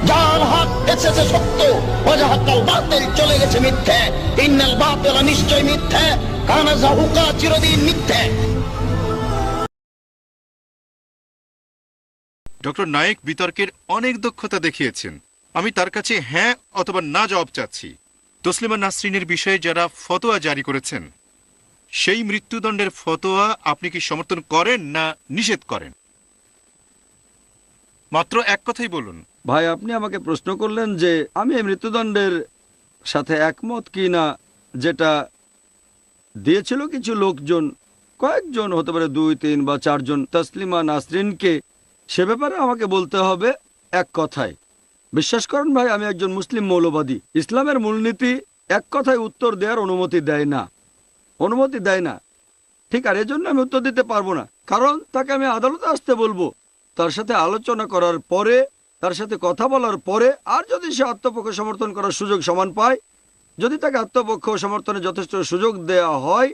জাল হক এসেছে সত্য, ওয়াজাহাকাল বাতিল চলে গেছে মিথ্যে। ইন্নাল বাতিলা নিশ্চয় মিথ্যে, কানা যাহুকা চিরদিন মিথ্যে। ডক্টর নায়েক বিতর্কের অনেক দক্ষতা দেখিয়েছেন। আমি তার কাছে হ্যাঁ অথবা না জবাব চাচ্ছি। তসলিমা নাসরিনের বিষয়ে যারা ফতোয়া জারি করেছেন, সেই মৃত্যুদণ্ডের ফতোয়া আপনি কি সমর্থন করেন না নিষেধ করেন? মাত্র এক কথাই বলুন। ভাই, আপনি আমাকে প্রশ্ন করলেন যে আমি এই মৃত্যুদণ্ডের সাথে একমত কি না, যেটা দিয়েছিল কিছু লোকজন, কয়েকজন হতে পারে 2, 3 বা 4 জন তসলিমা নাসরিনকে। সে ব্যাপারে আমাকে বলতে হবে এক কথায়। বিশ্বাস করেন ভাই, আমি একজন মুসলিম মৌলবাদী। ইসলামের মূলনীতি এক কথায় উত্তর দেওয়ার অনুমতি দেয় না। ঠিক, আর এজন্য আমি উত্তর দিতে পারবো না, কারণ তাকে আমি আদালতে আসতে বলবো, তার সাথে আলোচনা করার পরে, তার সাথে কথা বলার পরে, আর যদি সে আত্মপক্ষ সমর্থন করার সুযোগ সমান পায়, যদি তাকে আত্মপক্ষ সমর্থনে যথেষ্ট সুযোগ দেয়া হয়,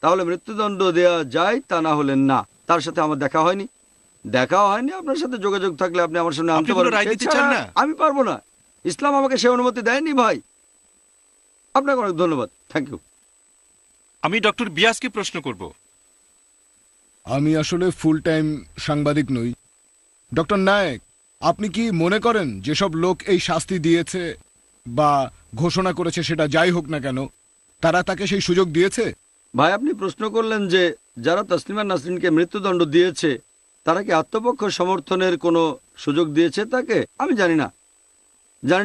তাহলে মৃত্যুদণ্ড দেয়া যায়, তা না হলে না। তার সাথে আমার দেখা হয়নি। আপনার সাথে যোগাযোগ থাকলে আপনি আমার সামনে আনতে পারেন। আমি পারবো না, ইসলাম আমাকে সে অনুমতি দেয়নি ভাই। আপনাকে অনেক ধন্যবাদ, থ্যাংক ইউ। আমি ডক্টর বিয়াসকে প্রশ্ন করব। আমি আসলে ফুল টাইম সাংবাদিক নই। ডক্টর নায়েক, আপনি কি মনে করেন যেসব লোক এই শাস্তি দিয়েছে বা ঘোষণা করেছে, সেটা যাই হোক না কেন, তারা তাকে সেই সুযোগ দিয়েছে? ভাই, আপনি প্রশ্ন করলেন যে যারা তসলিমা নাসরিনকে মৃত্যুদণ্ড দিয়েছে, তারা কি আত্মপক্ষ সমর্থনের কোনো সুযোগ দিয়েছে তাকে? আমি জানি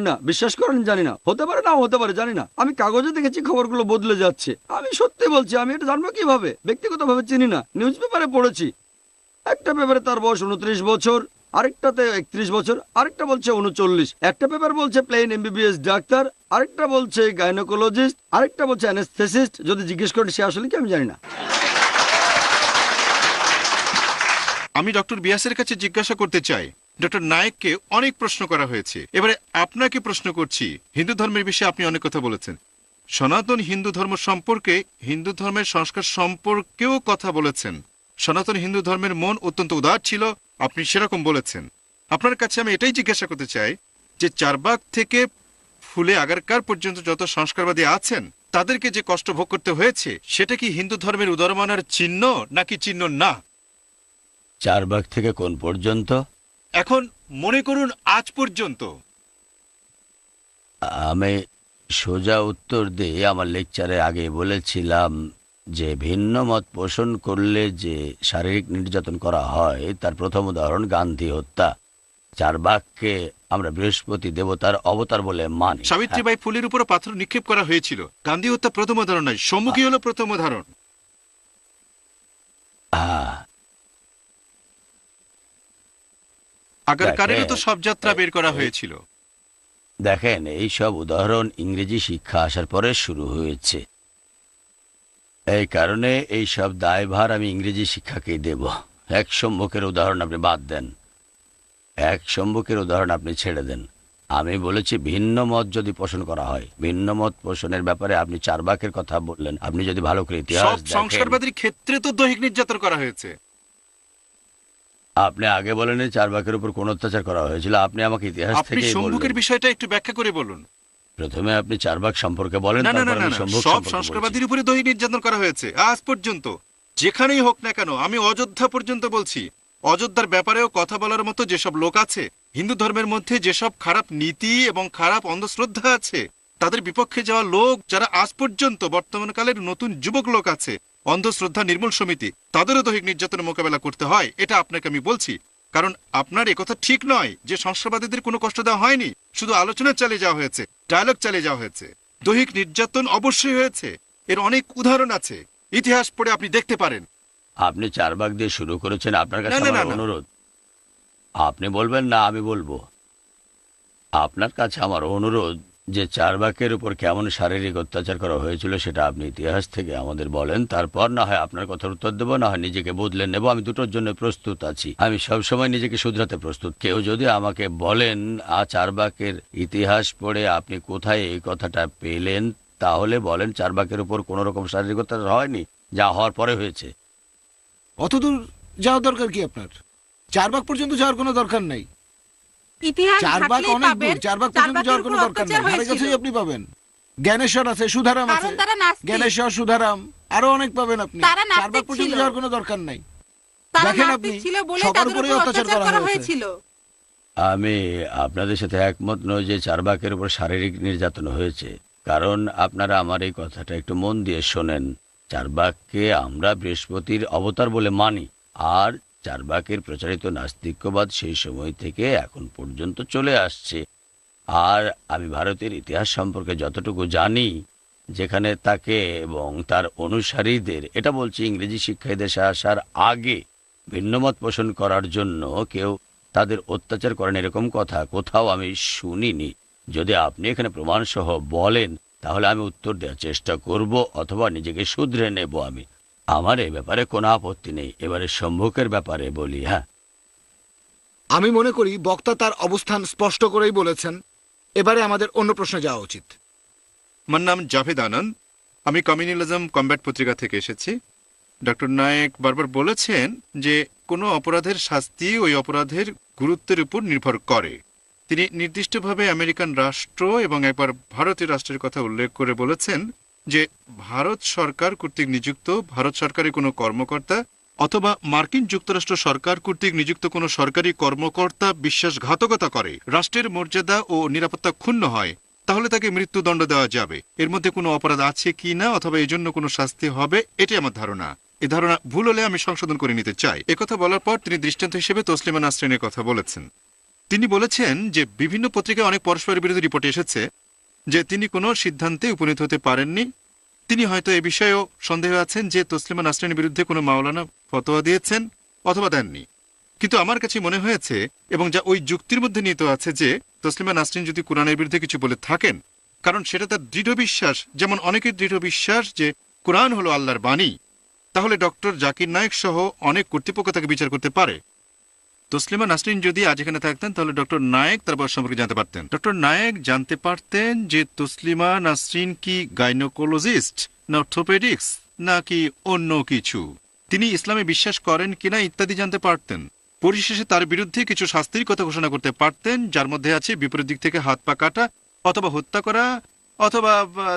না, বিশ্বাস করেন জানি না। হতে পারে, না হতে পারে, জানি না। আমি কাগজে দেখেছি খবরগুলো বদলে যাচ্ছে। আমি সত্যি বলছি, আমি এটা জানবো কিভাবে? ব্যক্তিগতভাবে চিনি না, নিউজ পেপারে পড়েছি। একটা পেপারে তার বয়স 29 বছর, আরেকটাতে 31 বছর, আরেকটা বলছে 39। একটা পেপার বলছে প্লেন MBBS ডাক্তার, আরেকটা বলছে গাইনোকোলজিস্ট, আরেকটা বলছে অ্যানেস্থেসিস্ট। যদি জিজ্ঞেস করেন সে আসলে কি, আমি জানি না। আমি ডক্টর বিয়াসের কাছে জিজ্ঞাসা করতে চাই, ডক্টর নায়েককে অনেক প্রশ্ন করা হয়েছে, এবারে আপনাকে প্রশ্ন করছি। হিন্দু ধর্মের বিষয়ে আপনি অনেক কথা বলেছেন, সনাতন হিন্দু ধর্ম সম্পর্কে, হিন্দু ধর্মের সংস্কার সম্পর্কেও কথা বলেছেন। সনাতন হিন্দু ধর্মের মন অত্যন্ত উদার ছিল, আপনি সেরকম বলেছেন। আপনার কাছে আমি এটাই জিজ্ঞাসা করতে চাই যে চারবাগ থেকে ফুলে আগারকার পর্যন্ত যত সংস্কারবাদী আছেন, তাদেরকে যে কষ্ট ভোগ করতে হয়েছে, সেটা কি হিন্দু ধর্মের উদারমনার চিহ্ন নাকি চিহ্ন না? চারবাগ থেকে কোন পর্যন্ত? এখন মনে করুন আজ পর্যন্ত। আমি সোজা উত্তর দিয়ে আমার লেকচারে আগে বলেছিলাম যে ভিন্ন মত পোষণ করলে যে শারীরিক নির্যাতন করা হয়, তার প্রথম উদাহরণ গান্ধী হত্যা। চারবাগকে আমরা বৃহস্পতি দেবতার অবতার বলে মানি। সাবিত্রীবাই ফুলের উপর পাথর নিক্ষেপ করা হয়েছিল। গান্ধী হত্যা প্রথম উদাহরণ নয়, সম্মুখী হলো প্রথম উদাহরণ। আগারকারেরও তো সব যাত্রা বের করা হয়েছিল। দেখেন, এই সব উদাহরণ ইংরেজি শিক্ষা আসার পরে শুরু হয়েছে। এই কারণে এই সব দায়ভার আমি ইংরেজি শিক্ষাকেই দেব। এক সম্মুখের উদাহরণ আপনি বাদ দেন, এক সম্মুখের উদাহরণ আপনি ছেড়ে দেন। আমি বলেছি ভিন্ন মত যদি পোষণ করা হয়, ভিন্ন মত পোষণের ব্যাপারে আপনি চারবাগের কথা বললেন। আপনি যদি ভালো করে ইতিহাস দেখেন, সংস্কারবাদীর ক্ষেত্রে তো দৈহিক নির্যাতন করা হয়েছে। আপনি আগে বলেন চারবাগের উপর কোন অত্যাচার করা হয়েছিল। আপনি আমাকে ইতিহাস থেকে সম্মুখের বিষয়টা একটু ব্যাখ্যা করে বলুন। প্রথমে আপনি চারবাগ সম্পর্কে বলেন। সব সংস্কারবাদীর উপরে দৈহিক নির্যাতন করা হয়েছে আজ পর্যন্ত, যেখানেই হোক না কেন। আমি অযোধ্যা পর্যন্ত বলছি। অযোধ্যার ব্যাপারেও কথা বলার মতো যেসব লোক আছে, হিন্দু ধর্মের মধ্যে যেসব খারাপ নীতি এবং খারাপ অন্ধশ্রদ্ধা আছে, তাদের বিপক্ষে যাওয়া লোক যারা আজ পর্যন্ত বর্তমানকালের নতুন যুবক লোক আছে, অন্ধশ্রদ্ধা নির্মূল সমিতি, তাদেরও দৈহিক নির্যাতনের মোকাবেলা করতে হয়। এটা আপনাকে আমি বলছি, কারণ আপনার একথা ঠিক নয় যে সংস্কারবাদীদের কোনো কষ্ট দেওয়া হয়নি, শুধু আলোচনা চালিয়ে যাওয়া হয়েছে, ডায়ালগ চালিয়ে যাওয়া হয়েছে। দৈহিক নির্যাতন অবশ্যই হয়েছে, এর অনেক উদাহরণ আছে, ইতিহাস পড়ে আপনি দেখতে পারেন। আপনি চারবাগ দিয়ে শুরু করেছেন, আপনার কাছে আমার অনুরোধ, আপনি বলবেন না আমি বলবো। আপনার কাছে আমার অনুরোধ যে চারবাগের উপর কেমন শারীরিক অত্যাচার করা হয়েছিল সেটা আপনি ইতিহাস থেকে আমাদের বলেন। তারপর না হয় আপনার কথার উত্তর দেবো, না হয় নিজেকে বদলে নেব। আমি দুটোর জন্য প্রস্তুত আছি। আমি সবসময় নিজেকে শুধরাতে প্রস্তুত। কেউ যদি আমাকে বলেন চারবাগের ইতিহাস পড়ে আপনি কোথায় এই কথাটা পেলেন, তাহলে বলেন চারবাগের উপর কোনো রকম শারীরিক অত্যাচার হয়নি, যা হওয়ার পরে হয়েছে। অতদূর যাওয়ার দরকার কি আপনার? চারবাগ পর্যন্ত যাওয়ার কোনো দরকার নাই। ইতিহাস চারবাগ ঘাটলেই অনেক পাবেন, দূর, চারবাগ পর্যন্ত চারবাগের যাওয়ার কোনো উপর দরকার নেই, অত্যাচার ধারে কাছেই হয়েছিল। আপনি পাবেন। জ্ঞানেশ্বর আছে, সুধারাম আছে, কারণ তারা নাস্তিক। জ্ঞানেশ্বর, সুধারাম, আরো অনেক পাবেন আপনি। তারা নাস্তিক চারবাগ পর্যন্ত ছিল। যাওয়ার কোনো দরকার নাই। তারা দেখেন নাস্তিক আপনি, ছিল বলে সবার তাদের উপরেই উপর অত্যাচার অত্যাচার করা করা হয়েছে। হয়েছিল। আমি আপনাদের সাথে একমত নই যে চারবাকের উপর শারীরিক নির্যাতন হয়েছে, কারণ আপনারা আমার এই কথাটা একটু মন দিয়ে শোনেন। চারবাককে আমরা বৃহস্পতির অবতার বলে মানি, আর চারবাকের প্রচারিত নাস্তিক্যবাদ সেই সময় থেকে এখন পর্যন্ত চলে আসছে। আর আমি ভারতের ইতিহাস সম্পর্কে যতটুকু জানি, যেখানে তাকে এবং তার অনুসারীদের, এটা বলছি ইংরেজি শিক্ষায় দেশে আসার আগে, ভিন্নমত পোষণ করার জন্য কেউ তাদের অত্যাচার করেন এরকম কথা কোথাও আমি শুনিনি। যদি আপনি এখানে প্রমাণসহ বলেন তাহলে আমি উত্তর দেওয়ার চেষ্টা করব, অথবা নিজেকে শুধরে নেব। আমার এই ব্যাপারে কোনো আপত্তি নেই। এবারে সম্মুখের ব্যাপারে বলি। হ্যাঁ, আমি মনে করি বক্তা তার অবস্থান স্পষ্ট করেই বলেছেন। এবারে আমাদের অন্য প্রশ্নে যাওয়া উচিত। আমার নাম জাভেদ আনন্দ, আমি কমিউনিজম কমব্যাট পত্রিকা থেকে এসেছি। ডক্টর নায়েক বারবার বলেছেন যে কোনো অপরাধের শাস্তি ওই অপরাধের গুরুত্বের উপর নির্ভর করে। তিনি নির্দিষ্টভাবে আমেরিকান রাষ্ট্র এবং একবার ভারতীয় রাষ্ট্রের কথা উল্লেখ করে বলেছেন যে ভারত সরকার কর্তৃক নিযুক্ত ভারত সরকারের কোনো কর্মকর্তা অথবা মার্কিন যুক্তরাষ্ট্র সরকার কর্তৃক নিযুক্ত কোনো সরকারি কর্মকর্তা বিশ্বাসঘাতকতা করে, রাষ্ট্রের মর্যাদা ও নিরাপত্তা ক্ষুণ্ণ হয়, তাহলে তাকে মৃত্যুদণ্ড দেওয়া যাবে। এর মধ্যে কোনো অপরাধ আছে কি না অথবা এই জন্য কোনো শাস্তি হবে, এটাই আমার ধারণা। এই ধারণা ভুল হলে আমি সংশোধন করে নিতে চাই। একথা বলার পর তিনি দৃষ্টান্ত হিসেবে তসলিমা নাসরিনের কথা বলেছেন। তিনি বলেছেন যে বিভিন্ন পত্রিকায় অনেক পরস্পরের বিরোধী রিপোর্ট এসেছে যে তিনি কোনো সিদ্ধান্তে উপনীত হতে পারেননি। তিনি হয়তো এ বিষয়েও সন্দেহ আছেন যে তসলিমা নাসরিনের বিরুদ্ধে কোনো মাওলানা ফতোয়া দিয়েছেন অথবা দেননি। কিন্তু আমার কাছে মনে হয়েছে, এবং যা ওই যুক্তির মধ্যে নিহিত আছে, যে তসলিমা নাসরিন যদি কোরআনের বিরুদ্ধে কিছু বলে থাকেন, কারণ সেটা তার দৃঢ় বিশ্বাস, যেমন অনেকের দৃঢ় বিশ্বাস যে কোরআন হলো আল্লাহর বাণী, তাহলে ডক্টর জাকির নায়েক সহ অনেক কর্তৃপক্ষ তাকে বিচার করতে পারে। তসলিমা নাসরিন যদি আজ এখানে থাকতেন তাহলে ডক্টর নায়েক তার বয়স সম্পর্কে জানতে পারতেন। ডক্টর নায়েক জানতে পারতেন যে তসলিমা নাসরিন কি গাইনোকোলজিস্ট না অর্থোপেডিক্স নাকি অন্য কিছু, তিনি ইসলামে বিশ্বাস করেন কিনা ইত্যাদি জানতে পারতেন। পরিশেষে তার বিরুদ্ধে কিছু শাস্তির কথা ঘোষণা করতে পারতেন, যার মধ্যে আছে বিপরীত দিক থেকে হাত পা কাটা অথবা হত্যা করা অথবা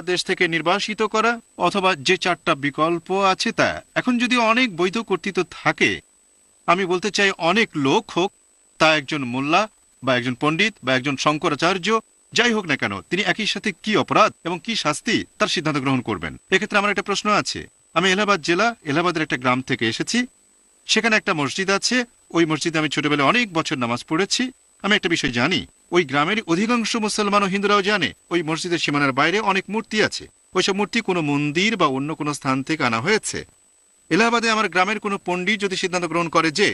দেশ থেকে নির্বাসিত করা, অথবা যে চারটা বিকল্প আছে তা। এখন যদি অনেক বৈধ কর্তৃত্ব থাকে, আমি বলতে চাই অনেক লোক হোক, তা একজন মোল্লা বা একজন পণ্ডিত বা একজন শঙ্করাচার্য, যাই হোক না কেন, তিনি একই সাথে কি অপরাধ এবং কি শাস্তি তার সিদ্ধান্ত গ্রহণ করবেন। এক্ষেত্রে আমার একটা প্রশ্ন আছে। আমি এলাহাবাদ জেলা, এলাহাবাদের একটা গ্রাম থেকে এসেছি। সেখানে একটা মসজিদ আছে। ওই মসজিদে আমি ছোটবেলায় অনেক বছর নামাজ পড়েছি। আমি একটা বিষয় জানি, ওই গ্রামের অধিকাংশ মুসলমান ও হিন্দুরাও জানে ওই মসজিদের সীমানার বাইরে অনেক মূর্তি আছে। ওইসব মূর্তি কোনো মন্দির বা অন্য কোনো স্থান থেকে আনা হয়েছে। এলাহাবাদে আমার গ্রামের কোনো পণ্ডিত যদি সিদ্ধান্ত গ্রহণ করে যে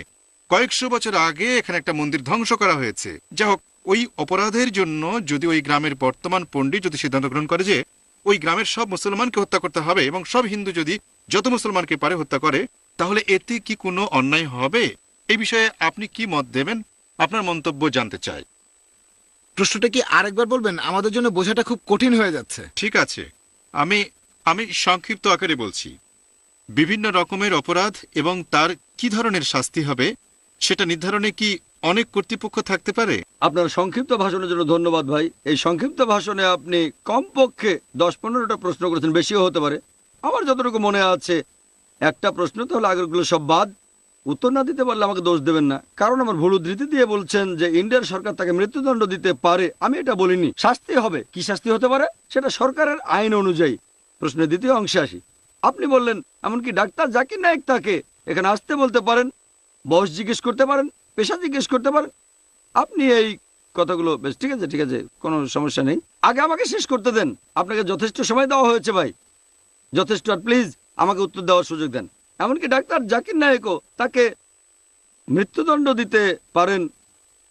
কয়েকশো বছর আগে এখানে একটা মন্দির ধ্বংস করা হয়েছে, যা হোক, ওই অপরাধের জন্য যদি ওই গ্রামের বর্তমান পণ্ডিত যদি সিদ্ধান্ত গ্রহণ করে যে ওই গ্রামের সব মুসলমানকে হত্যা করতে হবে এবং সব হিন্দু যদি যত মুসলমানকে পারে হত্যা করে, তাহলে এতে কি কোনো অন্যায় হবে? এই বিষয়ে আপনি কি মত দেবেন? আপনার মন্তব্য জানতে চাই। প্রশ্নটা কি আরেকবার বলবেন? আমাদের জন্য বোঝাটা খুব কঠিন হয়ে যাচ্ছে। ঠিক আছে, আমি সংক্ষিপ্ত আকারে বলছি। বিভিন্ন রকমের অপরাধ এবং তার কি ধরনের শাস্তি হবে সেটা নির্ধারণে কি অনেক কর্তৃপক্ষ থাকতে পারে? আপনার সংক্ষিপ্ত ভাষণের জন্য ধন্যবাদ ভাই। এই সংক্ষিপ্ত ভাষণে আপনি কমপক্ষে 10-15টা প্রশ্ন করেছেন, বেশিও হতে পারে। আমার যতটুকু মনে আছে একটা প্রশ্ন, তাহলে আগেরগুলো সব বাদ। উত্তর না দিতে পারলে আমাকে দোষ দেবেন না, কারণ আমার ভুল উদ্ধৃতি দিয়ে বলছেন যে ইন্ডিয়ার সরকার তাকে মৃত্যুদণ্ড দিতে পারে। আমি এটা বলিনি। শাস্তি হবে, কি শাস্তি হতে পারে সেটা সরকারের আইন অনুযায়ী। প্রশ্নের দ্বিতীয় অংশে আসি। আপনি বললেন এমনকি ডাক্তার জাকির নায়েক তাকে এখানে আসতে বলতে পারেন, বয়স জিজ্ঞেস করতে পারেন, পেশা জিজ্ঞেস করতে পারেন। আপনি এই কথাগুলো বেশ ঠিক আছে, কোনো সমস্যা নেই। আগে আমাকে শেষ করতে দেন। আপনাকে যথেষ্ট সময় দেওয়া হয়েছে ভাই, যথেষ্ট। আর প্লিজ আমাকে উত্তর দেওয়ার সুযোগ দেন। এমনকি ডাক্তার জাকির নায়েকও তাকে মৃত্যুদণ্ড দিতে পারেন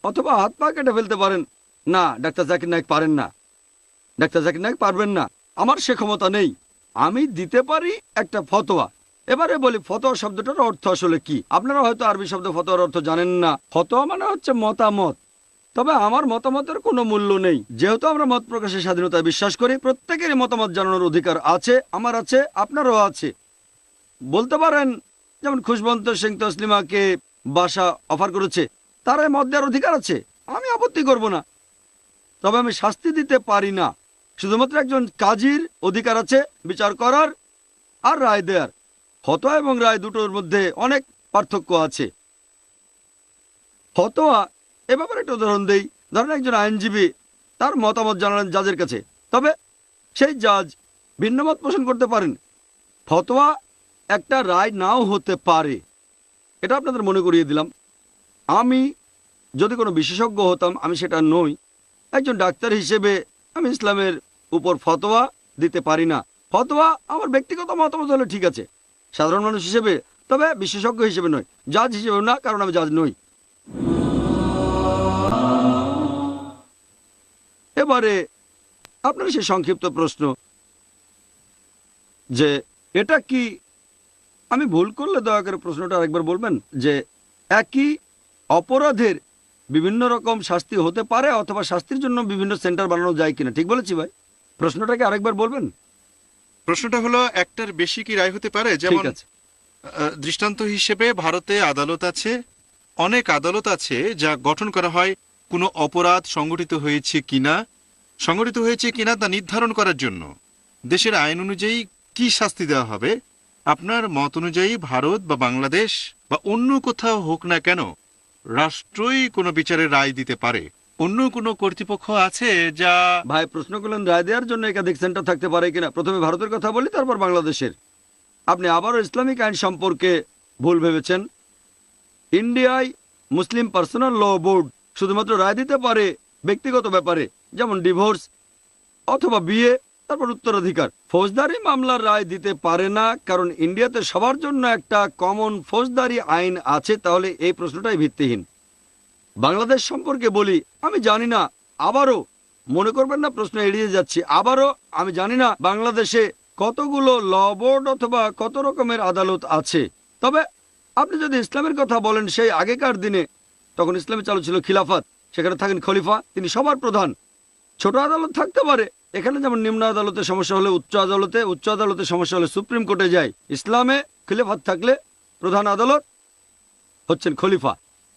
অথবা হাত পা কেটে ফেলতে পারেন। না, ডাক্তার জাকির নায়েক পারেন না, ডাক্তার জাকির নায়েক পারবেন না। আমার সে ক্ষমতা নেই। আমি দিতে পারি একটা ফতোয়া। এবারে বলি ফতোয়া শব্দটার অর্থ আসলে কি। আপনারা হয়তো আরবি শব্দ ফতোয়ার অর্থ জানেন না। ফতোয়া মানে হচ্ছে মতামত। তবে আমার মতামতের কোনো মূল্য নেই, যেহেতু আমরা মত প্রকাশের স্বাধীনতায় বিশ্বাস করি। প্রত্যেকেরই মতামত জানানোর অধিকার আছে, আমার আছে, আপনারও আছে। বলতে পারেন যেমন খুশবন্ত সিং তসলিমাকে বাসা অফার করেছে, তার মত দেওয়ার অধিকার আছে। আমি আপত্তি করব না, তবে আমি শাস্তি দিতে পারি না। শুধুমাত্র একজন কাজীর অধিকার আছে বিচার করার আর রায় দেওয়ার। ফতোয়া এবং রায় দুটোর মধ্যে অনেক পার্থক্য আছে। ফতোয়া, এ ব্যাপারে একটা উদাহরণ দেই। ধরেন একজন আইনজীবী তার মতামত জানালেন জাজের কাছে, তবে সেই জাজ ভিন্ন মত পোষণ করতে পারেন। ফতোয়া একটা রায় নাও হতে পারে, এটা আপনাদের মনে করিয়ে দিলাম। আমি যদি কোনো বিশেষজ্ঞ হতাম, আমি সেটা নই। একজন ডাক্তার হিসেবে আমি ইসলামের উপর ফতোয়া দিতে পারি না। ফতোয়া আমার ব্যক্তিগত মতামত হলে ঠিক আছে সাধারণ মানুষ হিসেবে, তবে বিশেষজ্ঞ হিসেবে নয়, জাজ হিসেবে না, কারণ আমি জাজ নই। এবারে আপনার সেই সংক্ষিপ্ত প্রশ্ন যে এটা কি, আমি ভুল করলে দয়া করে প্রশ্নটা আরেকবার বলবেন, যে একই অপরাধের বিভিন্ন রকম শাস্তি হতে পারে অথবা শাস্তির জন্য বিভিন্ন সেন্টার বানানো যায় কিনা, ঠিক বলেছি ভাই? প্রশ্নটাকে আরেকবার বলবেন। প্রশ্নটা হলো একটার বেশি কি রায় হতে পারে? যেমন ঠিক আছে। দৃষ্টান্ত হিসেবে ভারতে আদালত আছে, অনেক আদালত আছে যা গঠন করা হয় কোনো অপরাধ সংগঠিত হয়েছে কিনা তা নির্ধারণ করার জন্য। দেশের আইন অনুযায়ী কি শাস্তি দেওয়া হবে, আপনার মত অনুযায়ী ভারত বা বাংলাদেশ বা অন্য কোথাও হোক না কেন, রাষ্ট্রই কোনো বিচারের রায় দিতে পারে। অন্য কোনো কর্তৃপক্ষ আছে যা... ভাই প্রশ্ন করলেন রায় দেওয়ার জন্য একাধিক সেন্টার থাকতে পারে কিনা। প্রথমে ভারতের কথা বলি, তারপর বাংলাদেশের। আপনি আবারও ইসলামিক আইন সম্পর্কে ভুল ভেবেছেন। ইন্ডিয়ায় মুসলিম পার্সোনাল ল বোর্ড শুধুমাত্র রায় দিতে পারে ব্যক্তিগত ব্যাপারে, যেমন ডিভোর্স অথবা বিয়ে, তারপর উত্তরাধিকার। ফৌজদারি মামলার রায় দিতে পারে না, কারণ ইন্ডিয়াতে সবার জন্য একটা কমন ফৌজদারি আইন আছে। তাহলে এই প্রশ্নটাই ভিত্তিহীন। বাংলাদেশ সম্পর্কে বলি, আমি জানি না, আবারও মনে করবেন না প্রশ্ন এড়িয়ে যাচ্ছি, আবারও আমি জানি না বাংলাদেশে কতগুলো ল বোর্ড অথবা কত রকমের আদালত আছে। তবে আপনি যদি ইসলামের কথা বলেন, সেই আগেকার দিনে তখন ইসলামে চালু ছিল খিলাফত, সেখানে থাকেন খলিফা, তিনি সবার প্রধান। ছোট আদালত থাকতে পারে, এখানে যেমন নিম্ন আদালতে সমস্যা হলে উচ্চ আদালতে সমস্যা হলে সুপ্রিম কোর্টে যায়। ইসলামে খিলাফত থাকলে প্রধান আদালত হচ্ছেন খলিফা,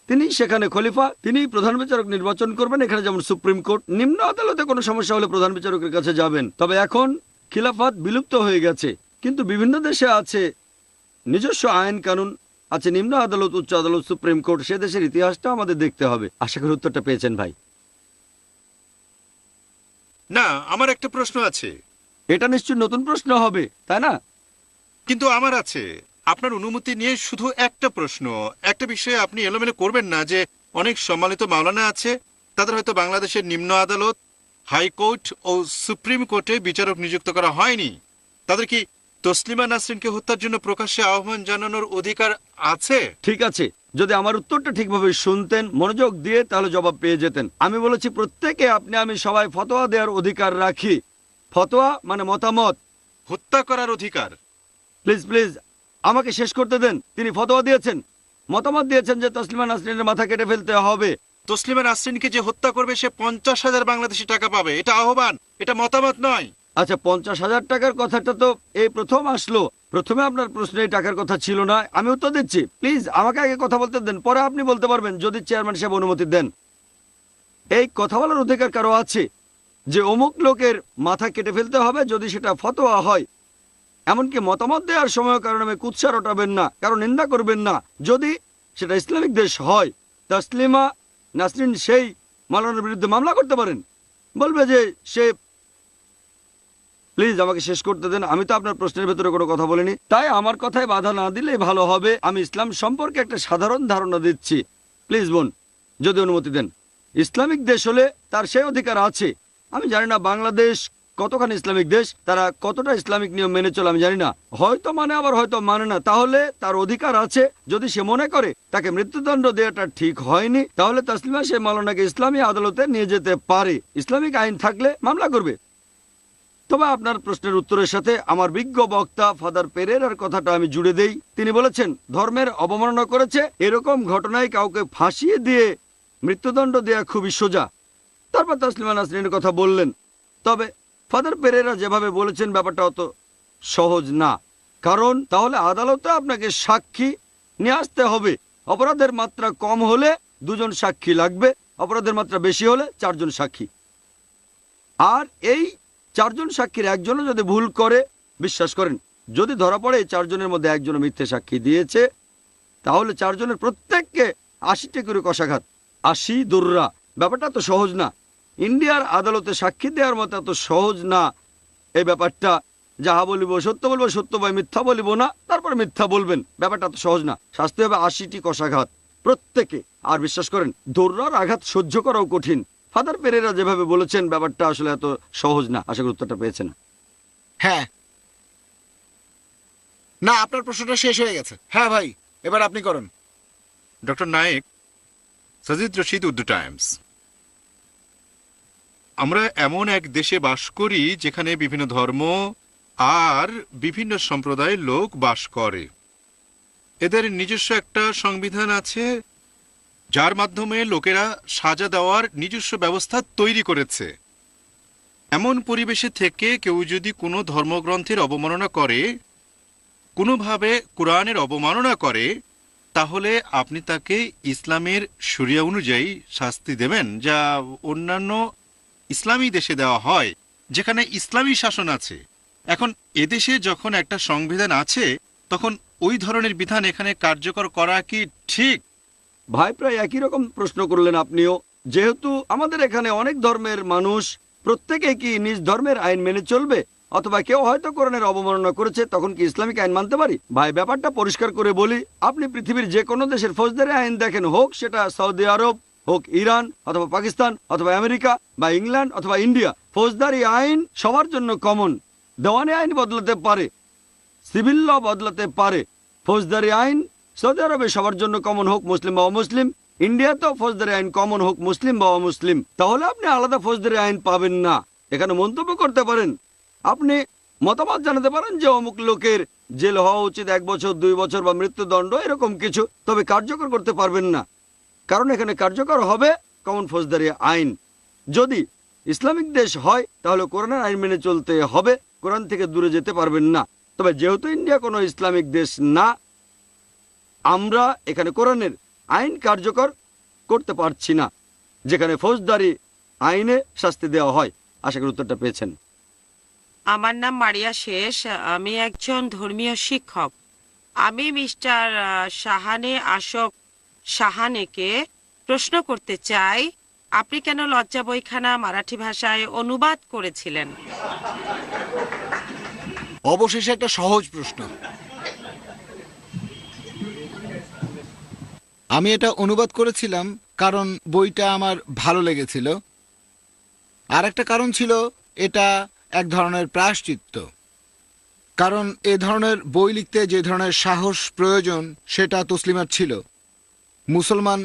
তিনি সেখানে খলিফা, তিনি প্রধান বিচারক নির্বাচন করবেন। এখানে যেমন সুপ্রিম কোর্ট। নিম্ন আদালতে কোনো সমস্যা হলে প্রধান বিচারকের কাছে যাবেন। তবে এখন খিলাফত বিলুপ্ত হয়ে গেছে, কিন্তু বিভিন্ন দেশে আছে নিজস্ব আইন কানুন, আছে নিম্ন আদালত, উচ্চ আদালত, সুপ্রিম কোর্ট। সে দেশের ইতিহাসটা আমাদের দেখতে হবে। আশা করি উত্তরটা পেয়েছেন ভাই। না, আমার একটা প্রশ্ন আছে। এটা নিশ্চয়ই নতুন প্রশ্ন হবে, তাই না? কিন্তু আমার আছে। আপনার অনুমতি নিয়ে শুধু একটা প্রশ্ন। একটা বিষয়ে আপনি এলোমেলো করবেন না, যে অনেক সম্মানিত মাওলানা আছে, তাদের হয়তো বাংলাদেশের নিম্ন আদালত, হাইকোর্ট ও সুপ্রিম কোর্টে বিচারক নিযুক্ত করা হয়নি। তাদের কি তসলিমা নাসরিনকে হত্যার জন্য প্রকাশ্যে আহ্বান জানানোর অধিকার আছে? ঠিক আছে, যদি আমার উত্তরটা ঠিকভাবে শুনতেন, মনোযোগ দিয়ে, তাহলে জবাব পেয়ে যেতেন। আমি বলেছি প্রত্যেকে, আপনি আমি সবাই ফতোয়া দেওয়ার অধিকার রাখি। ফতোয়া মানে মতামত। হত্যা করার অধিকার? প্লিজ প্লিজ আমাকে শেষ করতে দেন। তিনি ফতোয়া দিয়েছেন, মতামত দিয়েছেন যে তসলিমা নাসরিনের মাথা কেটে ফেলতে হবে। তসলিমা নাসরিনকে যে হত্যা করবে সে 50,000 বাংলাদেশি টাকা পাবে। এটা আহ্বান, এটা মতামত নয়। আচ্ছা, 50,000 টাকার কথাটা তো এই প্রথম আসলো। প্রথমে আপনার প্রশ্নে এই টাকার কথা ছিল না। আমি উত্তর দিচ্ছি। প্লিজ আমাকে আগে কথা বলতে দেন, পরে আপনি বলতে পারবেন, যদি চেয়ারম্যান সাহেব অনুমতি দেন। এই কথা বলার অধিকার কারো আছে যে অমুক লোকের মাথা কেটে ফেলতে হবে, যদি সেটা ফতোয়া হয়। এমনকি মতামত দেওয়ার সময় কারণে কুৎসা রটাবেন না, কারণ নিন্দা করবেন না। যদি সেটা ইসলামিক দেশ হয়, তসলিমা নাসরিন সেই মাওলানার বিরুদ্ধে মামলা করতে পারেন, বলবে যে সে... প্লিজ আমাকে শেষ করতে দেন। আমি তো আপনার প্রশ্নের ভেতরে কোনো কথা বলিনি, তাই আমার কথায় বাধা না দিলেই ভালো হবে। আমি ইসলাম সম্পর্কে একটা সাধারণ ধারণা দিচ্ছি। প্লিজ বোন, যদি অনুমতি দেন। ইসলামিক দেশ হলে তার সেই অধিকার আছে। আমি জানি না বাংলাদেশ কতখানি ইসলামিক দেশ, তারা কতটা ইসলামিক নিয়ম মেনে চলে আমি জানি না। হয়তো মানে, আবার হয়তো মানে না। তাহলে তার অধিকার আছে, যদি সে মনে করে তাকে মৃত্যুদণ্ড দেওয়াটা ঠিক হয়নি, তাহলে তসলিমা সে মাওলানাকে ইসলামী আদালতে নিয়ে যেতে পারে। ইসলামিক আইন থাকলে মামলা করবে। তবে আপনার প্রশ্নের উত্তরের সাথে আমার বিজ্ঞ বক্তা ফাদার পেরেরার কথাটা আমি জুড়ে দেই। তিনি বলেছেন ধর্মের অবমাননা করেছে, এরকম ঘটনায় কাউকে ফাঁসিয়ে দিয়ে মৃত্যুদণ্ড দেয়া খুবই সোজা। তারপর তসলিমা নাসরিনের কথা বললেন। তবে ফাদার পেরেরা যেভাবে বলেছেন ব্যাপারটা অত সহজ না, কারণ তাহলে আদালতে আপনাকে সাক্ষী নিয়ে আসতে হবে। অপরাধের মাত্রা কম হলে 2 জন সাক্ষী লাগবে, অপরাধের মাত্রা বেশি হলে 4 জন সাক্ষী। আর এই 4 জন সাক্ষীর একজনও যদি ভুল করে, বিশ্বাস করেন যদি ধরা পড়ে এই 4 জনের মধ্যে একজন মিথ্যে সাক্ষী দিয়েছে, তাহলে 4 জনের প্রত্যেককে 80টি করে কষাঘাত, 80 দুর্রা। ব্যাপারটা তো সহজ না। ইন্ডিয়ার আদালতে সাক্ষী দেওয়ার মতো এত সহজ না এই ব্যাপারটা। যাহা বলিব সত্য বলবো, সত্য ভাই মিথ্যা বলিব না, তারপরে মিথ্যা বলবেন। ব্যাপারটা তো সহজ না। শাস্তি হবে 80টি কষাঘাত প্রত্যেকে। আর বিশ্বাস করেন দৌড়ার আঘাত সহ্য করাও কঠিন। ফাদার পেরেরা যেভাবে বলেছেন ব্যাপারটা আসলে এত সহজ না। আশা করি উত্তরটা পেয়েছেন। হ্যাঁ, না আপনার প্রশ্নটা শেষ হয়ে গেছে। হ্যাঁ ভাই, এবার আপনি করুন। Doctor Naik, Sajid Rashid, Urdu Times. আমরা এমন এক দেশে বাস করি যেখানে বিভিন্ন ধর্ম আর বিভিন্ন সম্প্রদায়ের লোক বাস করে। এদের নিজস্ব একটা সংবিধান আছে যার মাধ্যমে লোকেরা সাজা দেওয়ার নিজস্ব ব্যবস্থা তৈরি করেছে। এমন পরিবেশে থেকে কেউ যদি কোনো ধর্মগ্রন্থের অবমাননা করে, কোনোভাবে কোরআনের অবমাননা করে, তাহলে আপনি তাকে ইসলামের শরিয়া অনুযায়ী শাস্তি দেবেন, যা অন্যান্য ইসলামী দেশে দেওয়া হয় যেখানে ইসলামী শাসন আছে। এখন এদেশে যখন একটা সংবিধান আছে, তখন ওই ধরনের বিধান এখানে কার্যকর করা কি ঠিক? ভাই প্রায় একই রকম প্রশ্ন করলেন আপনিও। যেহেতু আমাদের এখানে অনেক ধর্মের মানুষ, প্রত্যেকে কি নিজ ধর্মের আইন মেনে চলবে? অথবা কেউ হয়তো কোরআনের অবমাননা করেছে, তখন কি ইসলামিক আইন মানতে পারি? ভাই ব্যাপারটা পরিষ্কার করে বলি, আপনি পৃথিবীর যে কোনো দেশের ফৌজদারি আইন দেখেন, হোক সেটা সৌদি আরব, হোক ইরান অথবা পাকিস্তান অথবা আমেরিকা বা ইংল্যান্ড অথবা ইন্ডিয়া, ফৌজদারি আইন সবার জন্য কমন। দেওয়ানি আইন বদলাতে পারে, সিভিল ল বদলাতে পারে। ফৌজদারি আইন সৌদি আরবে সবার জন্য কমন, হোক মুসলিম বা অমুসলিম। ইন্ডিয়াতেও ফৌজদারি আইন কমন, হোক মুসলিম বা অমুসলিম। তাহলে আপনি আলাদা ফৌজদারি আইন পাবেন না। এখানে মন্তব্য করতে পারেন, আপনি মতামত জানাতে পারেন যে অমুক লোকের জেল হওয়া উচিত 1 বছর 2 বছর বা মৃত্যুদণ্ড, এরকম কিছু, তবে কার্যকর করতে পারবেন না। কারণ এখানে কার্যকর হবে কমন ফৌজদারি আইন। যদি ইসলামিক দেশ হয় তাহলে কোরআনের আইন মেনে চলতে হবে, কোরআন থেকে দূরে যেতে পারবেন না। তবে যেহেতু ইন্ডিয়া কোনো ইসলামিক দেশ না, আমরা এখানে কোরআনের আইন কার্যকর করতে পারছি না, যেখানে ফৌজদারি আইনে শাস্তি দেওয়া হয়। আশা করি উত্তরটা পেয়েছেন। আমার নাম মারিয়া শেষ। আমি একজন ধর্মীয় শিক্ষক। আমি মিস্টার শাহানে আশোক শাহানেকে প্রশ্ন করতে চাই, আপনি কেন লজ্জা বইখানা মারাঠি ভাষায় অনুবাদ করেছিলেন? অবশেষে একটা সহজ প্রশ্ন। আমি এটা অনুবাদ করেছিলাম কারণ বইটা আমার ভালো লেগেছিল। আর একটা কারণ ছিল এটা এক ধরনের প্রায়শ্চিত্ত। কারণ এ ধরনের বই লিখতে যে ধরনের সাহস প্রয়োজন সেটা তসলিমার ছিল। মুসলমান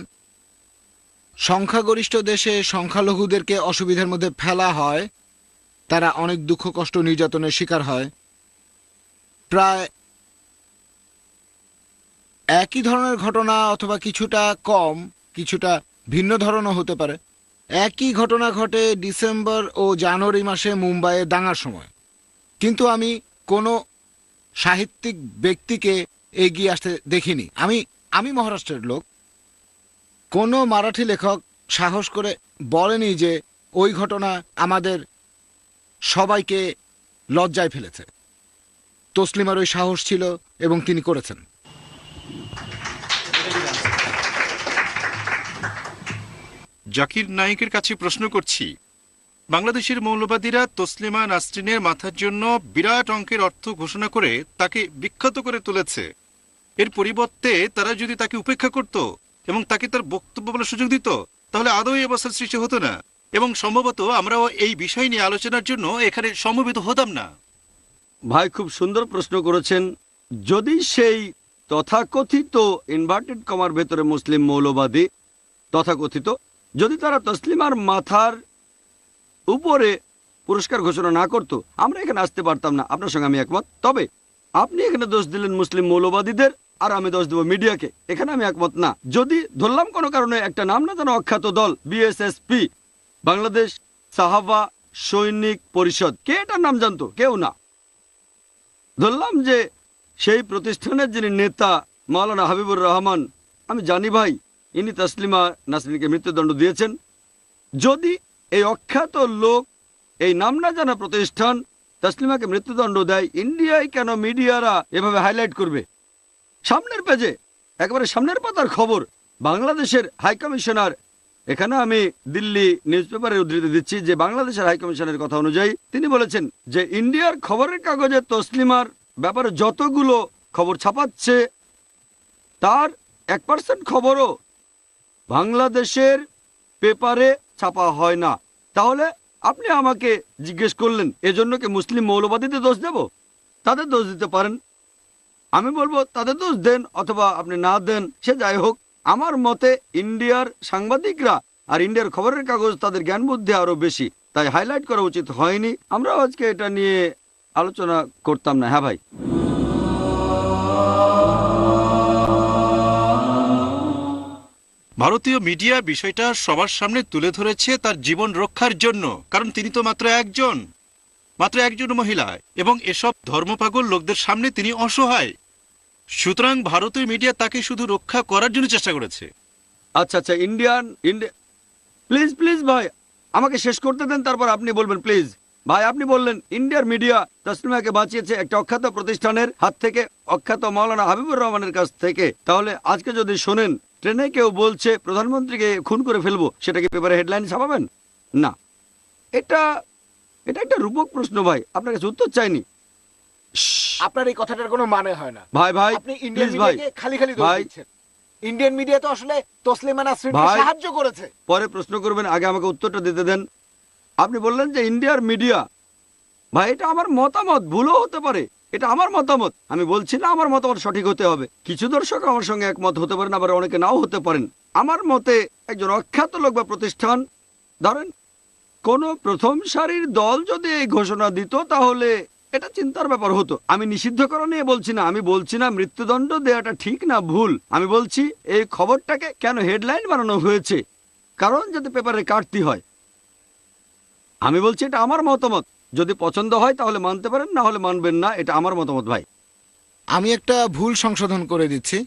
সংখ্যাগরিষ্ঠ দেশে সংখ্যালঘুদেরকে অসুবিধার মধ্যে ফেলা হয়, তারা অনেক দুঃখ কষ্ট নির্যাতনের শিকার হয়। প্রায় একই ধরনের ঘটনা অথবা কিছুটা কম, কিছুটা ভিন্ন ধরনও হতে পারে। একই ঘটনা ঘটে ডিসেম্বর ও জানুয়ারি মাসে মুম্বাইয়ে দাঙ্গার সময়, কিন্তু আমি কোনো সাহিত্যিক ব্যক্তিকে এগিয়ে আসতে দেখিনি। আমি মহারাষ্ট্রের লোক। কোনো মারাঠি লেখক সাহস করে বলেনি যে ওই ঘটনা আমাদের সবাইকে লজ্জায় ফেলেছে। তসলিমার ওই সাহস ছিল এবং তিনি করেছেন। জাকির নায়েকের কাছে প্রশ্ন করছি, বাংলাদেশের মৌলবাদীরা তসলিমা নাসরিনের মাথার জন্য বিরাট অঙ্কের অর্থ ঘোষণা করে তাকে বিখ্যাত করে তুলেছে। এর পরিবর্তে তারা যদি তাকে উপেক্ষা করত এবং তাকে তার বক্তব্য বলার সুযোগ দিত, তাহলে আদৌ এই অবস্থার সৃষ্টি হতো না, এবং সম্ভবত আমরাও এই বিষয় নিয়ে আলোচনার জন্য এখানে সমবেত হতাম না। ভাই খুব সুন্দর প্রশ্ন করেছেন। যদি সেই তথাকথিত ইনভার্টেড কমার ভেতরে মুসলিম মৌলবাদী তথাকথিত, যদি তারা তসলিমার মাথার উপরে পুরস্কার ঘোষণা না করত, আমরা এখানে আসতে পারতাম না। আপনার সঙ্গে আমি একমত। তবে আপনি এখানে দোষ দিলেন মুসলিম মৌলবাদীদের, আর আমি দোষ দেব মিডিয়াকে। এখানে আমি একমত না। যদি ধরলাম কোনো কারণে একটা নাম না জানো অখ্যাত দল বিএসএসপি, বাংলাদেশ সাহাবা সৈনিক পরিষদ, কে এটার নাম জানতো? কেউ না। ধরলাম যে সেই প্রতিষ্ঠানের যিনি নেতা মাওলানা হাবিবুর রহমান, আমি জানি ভাই ইনি তসলিমা নাসরিনকে মৃত্যুদণ্ড দিয়েছেন। যদি এই অখ্যাত লোক, এই নাম না জানা প্রতিষ্ঠান তসলিমাকে মৃত্যুদণ্ড দেয়, ইন্ডিয়ায় কেন মিডিয়ারা এভাবে হাইলাইট করবে? সামনের পেজে, একেবারে সামনের পাতার খবর। বাংলাদেশের হাইকমিশনার, এখানে আমি দিল্লি নিউজ পেপারে উদ্ধৃতি দিচ্ছি যে বাংলাদেশের হাইকমিশনের কথা অনুযায়ী তিনি বলেছেন যে ইন্ডিয়ার খবরের কাগজে তসলিমার ব্যাপারে যতগুলো খবর ছাপাচ্ছে তার 1% খবরও বাংলাদেশের পেপারে ছাপা হয় না। তাহলে আপনি আমাকে জিজ্ঞেস করলেন এজন্য কি মুসলিম মৌলবাদীদের দোষ দেব? তাদের দোষ দিতে পারেন, আমি বলবো তাদের দোষ দেন, অথবা আপনি না দেন, সে যাই হোক। আমার মতে ইন্ডিয়ার সাংবাদিকরা আর ইন্ডিয়ার খবরের কাগজ তাদের জ্ঞান বুদ্ধি আরো বেশি, তাই হাইলাইট করা উচিত হয়নি। আমরা আজকে এটা নিয়ে আলোচনা করতাম না। হ্যাঁ ভাই, ভারতীয় মিডিয়া বিষয়টা সবার সামনে তুলে ধরেছে তার জীবন রক্ষার জন্য, কারণ তিনি তো মাত্র একজন মহিলা, এবং এসব ধর্মপাগল লোকদের সামনে তিনি অসহায়। সুতরাং ভারতীয় মিডিয়া তাকে শুধু রক্ষা করার জন্য চেষ্টা করেছে। আচ্ছা আচ্ছা, ইন্ডিয়া প্লিজ প্লিজ ভাই আমাকে শেষ করতে দেন, তারপর আপনি বলবেন। প্লিজ ভাই, আপনি বললেন ইন্ডিয়ার মিডিয়া তসলিমাকে বাঁচিয়েছে একটা অখ্যাত প্রতিষ্ঠানের হাত থেকে, অখ্যাত মাওলানা হাবিবুর রহমানের কাছ থেকে। তাহলে আজকে যদি শোনেন ট্রেনে কেউ বলছে প্রধানমন্ত্রীকে খুন করে ফেলবো, সেটা কি পেপারে হেডলাইন ছাপাবেন? না, এটা একটা রূপক প্রশ্ন ভাই, আপনার কাছে উত্তর চাইনি। আপনার এই কথাটার কোনো মানে হয় না ভাই ভাই আপনি ইন্ডিয়ান প্লিজ ভাই, মিডিয়াকে খালি খালি দোষ ভাই দিচ্ছেন। ইন্ডিয়ান মিডিয়া তো আসলে তসলিমা নাসরিনকে ভাই, সাহায্য করেছে। পরে প্রশ্ন করবেন, আগে আমাকে উত্তরটা দিতে দেন। আপনি বললেন যে ইন্ডিয়ার মিডিয়া, ভাই এটা আমার মতামত, ভুলও হতে পারে, এটা আমার মতামত। আমি বলছি না আমার মতামত সঠিক হতে হবে। কিছু দর্শক আমার সঙ্গে একমত হতে পারেন, আবার অনেকে নাও হতে পারেন। আমার মতে একজন অখ্যাত লোক বা প্রতিষ্ঠান, ধরেন কোন প্রথম সারির দল যদি এই ঘোষণা দিত তাহলে এটা চিন্তার ব্যাপার হতো। আমি নিষিদ্ধ করা নিয়ে বলছি না, আমি বলছি না মৃত্যুদণ্ড দেওয়াটা ঠিক না ভুল, আমি বলছি এই খবরটাকে কেন হেডলাইন বানানো হয়েছে, কারণ যাতে পেপারে কাটতি হয়। আমি বলছি এটা আমার মতামত, যদি পছন্দ হয় তাহলে মানতে পারেন, না হলে মানবেন না, এটা আমার মতামত ভাই। আমি একটা ভুল সংশোধন করে দিচ্ছি।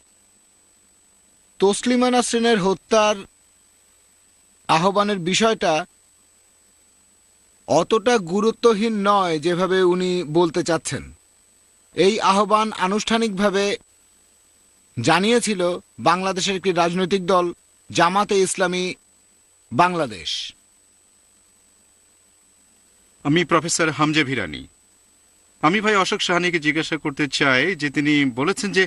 তসলিমা নাসরিনের হত্যার আহ্বানের বিষয়টা অতটা গুরুত্বহীন নয় যেভাবে উনি বলতে চাচ্ছেন। এই আহ্বান আনুষ্ঠানিকভাবে জানিয়েছিল বাংলাদেশের একটি রাজনৈতিক দল, জামাতে ইসলামী বাংলাদেশ। আমি প্রফেসর হামজা ভিরানি। আমি ভাই অশোক সাহানিকে জিজ্ঞাসা করতে চাই যে তিনি বলেছেন যে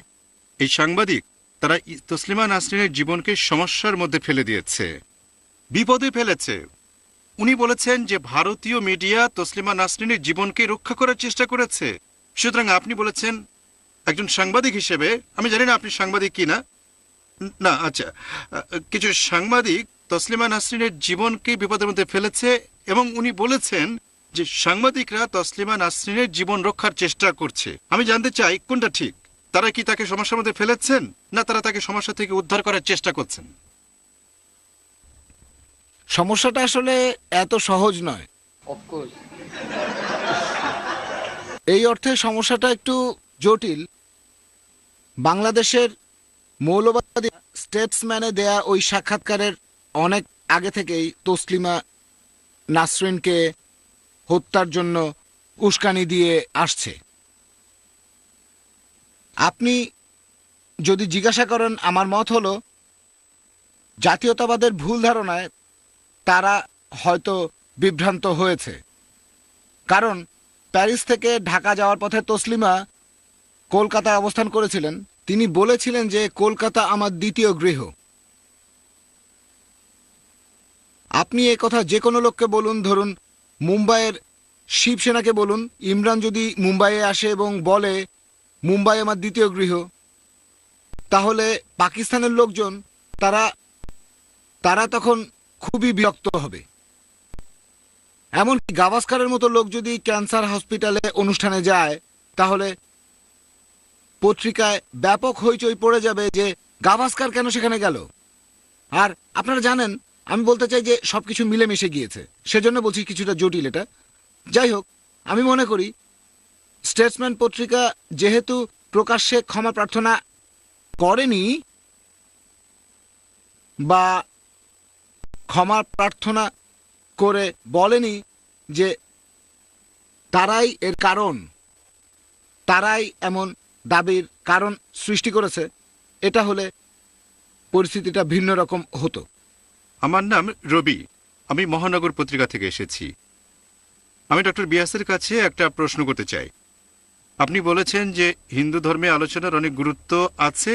এই সাংবাদিক তারা তসলিমা নাসরিনের জীবনকে সমস্যার মধ্যে ফেলে দিয়েছে, বিপদে ফেলেছে। উনি বলেছেন যে ভারতীয় মিডিয়া তসলিমা নাসরিনের জীবনকে রক্ষা করার চেষ্টা করেছে। সুতরাং আপনি বলেছেন একজন সাংবাদিক হিসেবে, আমি জানি না আপনি সাংবাদিক কিনা, না আচ্ছা, কিছু সাংবাদিক তসলিমা নাসরিনের জীবনকে বিপদের মধ্যে ফেলেছে, এবং উনি বলেছেন যে সাংবাদিকরা তসলিমা নাসরিনের জীবন রক্ষার চেষ্টা করছে। আমি জানতে চাই কোনটা ঠিক, তারা কি তাকে সমস্যার মধ্যে ফেলেছেন, না তারা তাকে সমস্যা থেকে উদ্ধার করার চেষ্টা করছেন? সমস্যাটা আসলে এত সহজ নয়। এই অর্থে সমস্যাটা একটু জটিল। বাংলাদেশের মৌলবাদী স্টেটসম্যানে দেয়া ওই সাক্ষাৎকারের অনেক আগে থেকেই তসলিমা নাসরিনকে হত্যার জন্য উস্কানি দিয়ে আসছে। আপনি যদি জিজ্ঞাসা করেন, আমার মত হলো জাতীয়তাবাদের ভুল ধারণায় তারা হয়তো বিভ্রান্ত হয়েছে। কারণ প্যারিস থেকে ঢাকা যাওয়ার পথে তসলিমা কলকাতায় অবস্থান করেছিলেন। তিনি বলেছিলেন যে কলকাতা আমার দ্বিতীয় গৃহ। আপনি এ কথা যে কোনো লোককে বলুন, ধরুন মুম্বাইয়ের শিবসেনাকে বলুন, ইমরান যদি মুম্বাইয়ে আসে এবং বলে মুম্বাই আমার দ্বিতীয় গৃহ, তাহলে পাকিস্তানের লোকজন তারা তখন খুবই বিরক্ত হবে। এমনকি গাভাস্কারের মতো লোক যদি ক্যান্সার হসপিটালে অনুষ্ঠানে যায়, তাহলে পত্রিকায় ব্যাপক হইচই পড়ে যাবে যে গাভাস্কার কেন সেখানে গেল। আর আপনারা জানেন, আমি বলতে চাই যে সবকিছু মিলেমিশে গিয়েছে, সেজন্য বলছি কিছুটা জটিল এটা। যাই হোক, আমি মনে করি স্টেটসম্যান পত্রিকা যেহেতু প্রকাশ্যে ক্ষমা প্রার্থনা করেনি, বা ক্ষমা প্রার্থনা করে বলেনি যে তারাই এর কারণ, তারাই এমন দাবির কারণ সৃষ্টি করেছে, এটা হলে পরিস্থিতিটা ভিন্ন রকম হতো। আমার নাম রবি, আমি মহানগর পত্রিকা থেকে এসেছি। আমি ডক্টর বিয়াসের কাছে একটা প্রশ্ন করতে চাই। আপনি বলেছেন যে হিন্দু ধর্মে আলোচনার অনেক গুরুত্ব আছে।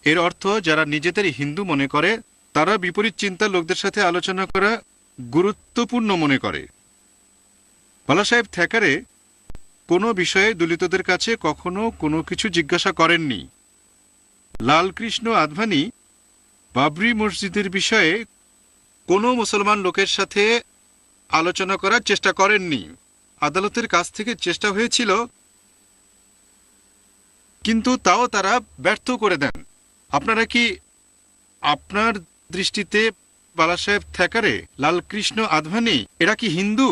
এর অর্থ যারা নিজেদের হিন্দু মনে করে তারা বিপরীত চিন্তার লোকদের সাথে আলোচনা করা গুরুত্বপূর্ণ মনে করে। বালা সাহেব থ্যাকারে কোনো বিষয়ে দলিতদের কাছে কখনো কোনো কিছু জিজ্ঞাসা করেননি। লালকৃষ্ণ আদভানি বাবরি মসজিদের বিষয়ে কোনো মুসলমান লোকের সাথে আলোচনা করার চেষ্টা করেননি। আদালতের কাছ থেকে চেষ্টা হয়েছিল, কিন্তু তাও তারা ব্যর্থ করে দেন। আপনারা কি আপনার দৃষ্টিতে বালা সাহেব থ্যাকারে, লালকৃষ্ণ আদভানি এরা কি হিন্দু?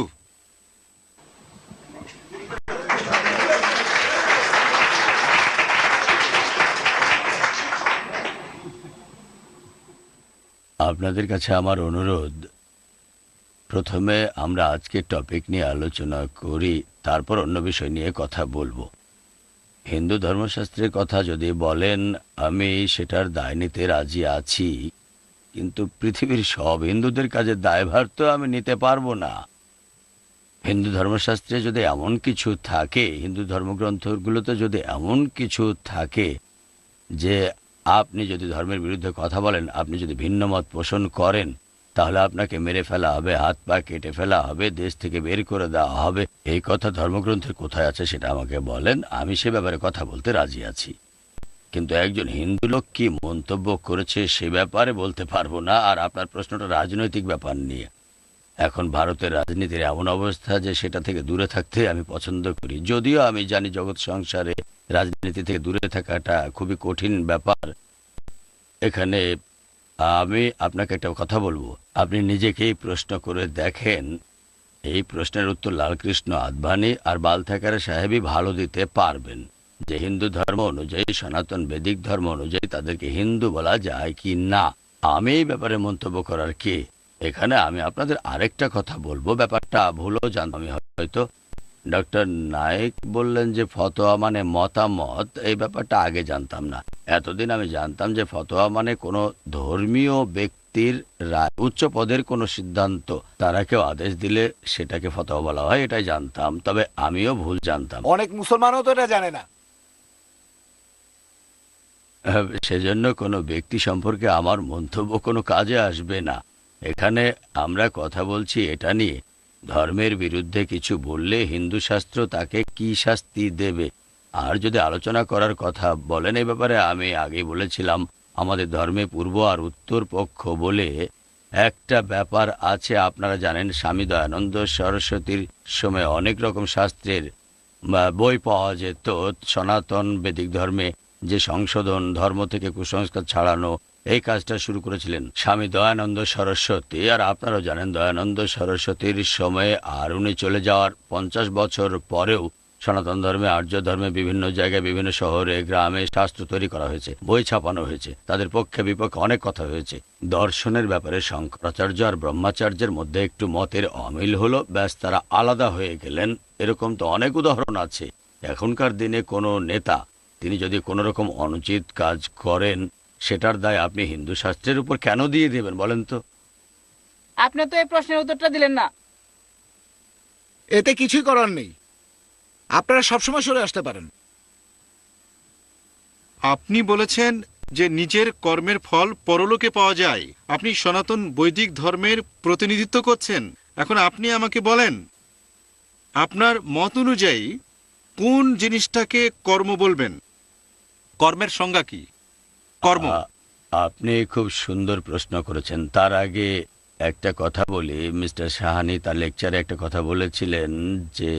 আপনাদের কাছে আমার অনুরোধ, প্রথমে আমরা আজকের টপিক নিয়ে আলোচনা করি, তারপর অন্য বিষয় নিয়ে কথা বলবো। হিন্দু ধর্মশাস্ত্রের কথা যদি বলেন, আমি সেটার দায় নিতে রাজি আছি, কিন্তু পৃথিবীর সব হিন্দুদের কাজে দায়ভার তো আমি নিতে পারবো না। হিন্দু ধর্মশাস্ত্রে যদি এমন কিছু থাকে, হিন্দু ধর্মগ্রন্থগুলোতে যদি এমন কিছু থাকে যে আপনি যদি ধর্মের বিরুদ্ধে কথা বলেন, আপনি যদি ভিন্ন মত পোষণ করেন, তাহলে আপনাকে মেরে ফেলা হবে, হাত পা কেটে ফেলা হবে, দেশ থেকে বের করে দেওয়া হবে। এই কথা ধর্মগ্রন্থে কোথায় আছে সেটা আমাকে বলেন, আমি সে ব্যাপারে কথা বলতে রাজি আছি। কিন্তু একজন হিন্দু লোক কি মন্তব্য করেছে সে ব্যাপারে বলতে পারবো না। আর আপনার প্রশ্নটা রাজনৈতিক ব্যাপার নিয়ে। এখন ভারতের রাজনীতির এমন অবস্থা যে সেটা থেকে দূরে থাকতে আমি পছন্দ করি, যদিও আমি জানি জগৎ সংসারে রাজনীতি থেকে দূরে থাকাটা খুবই কঠিন ব্যাপার। এখানে আমি আপনাকে একটা কথা বলবো, আপনি নিজেকেই প্রশ্ন করে দেখেন। এই প্রশ্নের উত্তর লালকৃষ্ণ আদভানি আর বাল থ্যাকারে সাহেবই ভালো দিতে পারবেন, যে হিন্দু ধর্ম অনুযায়ী, সনাতন বেদিক ধর্ম অনুযায়ী তাদেরকে হিন্দু বলা যায় কি না। আমি এই ব্যাপারে মন্তব্য করার কে? এখানে আমি আপনাদের আরেকটা কথা বলবো, ব্যাপারটা ভুলও জানতাম আমি হয়তো। ডক্টর নায়েক বললেন যে ফতোয়া মানে মতামত, এই ব্যাপারটা আগে জানতাম না। এতদিন আমি জানতাম যে ফতোয়া মানে কোনো ধর্মীয় ব্যক্তির রায়, উচ্চ পদের কোনো সিদ্ধান্ত, তারা কেউ আদেশ দিলে সেটাকে ফতোয়া বলা হয়, এটাই জানতাম। তবে আমিও ভুল জানতাম। অনেক মুসলমানও তো এটা জানে না। সেজন্য কোনো ব্যক্তি সম্পর্কে আমার মন্তব্য কোনো কাজে আসবে না। এখানে আমরা কথা বলছি এটা নিয়ে, ধর্মের বিরুদ্ধে কিছু বললে হিন্দু শাস্ত্র তাকে কি শাস্তি দেবে। আর যদি আলোচনা করার কথা বলেন এই ব্যাপারে, আমি আগেই বলেছিলাম আমাদের ধর্মে পূর্ব আর উত্তর পক্ষ বলে একটা ব্যাপার আছে। আপনারা জানেন স্বামী দয়ানন্দ সরস্বতীর সময় অনেক রকম শাস্ত্রের বই পাওয়া যেত। সনাতন বেদিক ধর্মে যে সংশোধন, ধর্ম থেকে কুসংস্কার ছাড়ানো, এই কাজটা শুরু করেছিলেন স্বামী দয়ানন্দ সরস্বতী। আর আপনারাও জানেন দয়ানন্দ সরস্বতীর সময়ে আর উনি চলে যাওয়ার 50 বছর পরেও সনাতন ধর্মে, আর্য ধর্মে বিভিন্ন জায়গায়, বিভিন্ন শহরে, গ্রামে শাস্ত্র তৈরি করা হয়েছে, বই ছাপানো হয়েছে, তাদের পক্ষে বিপক্ষে অনেক কথা হয়েছে। দর্শনের ব্যাপারে শঙ্করাচার্য আর ব্রহ্মাচার্যের মধ্যে একটু মতের অমিল হলো, ব্যাস তারা আলাদা হয়ে গেলেন। এরকম তো অনেক উদাহরণ আছে। এখনকার দিনে কোনো নেতা তিনি যদি কোনো রকম অনুচিত কাজ করেন, সেটার দায় আপনি হিন্দু শাস্ত্রের উপর কেন দিয়ে দেবেন বলেন তো? আপনি তো এই প্রশ্নের উত্তরটা দিলেন না। এতে কিছুই করার নেই, আপনারা সবসময় সরে আসতে পারেন। আপনি বলেছেন যে নিজের কর্মের ফল পরলোকে পাওয়া যায়। আপনি সনাতন বৈদিক ধর্মের প্রতিনিধিত্ব করছেন। এখন আপনি আমাকে বলেন, আপনার মত অনুযায়ী কোন জিনিসটাকে কর্ম বলবেন? কর্মের সংজ্ঞা কি? কর্ম। আপনি খুব সুন্দর প্রশ্ন করেছেন। তার আগে একটা কথা বলি, মিস্টার সাহানি তার লেকচারে একটা কথা বলেছিলেন যে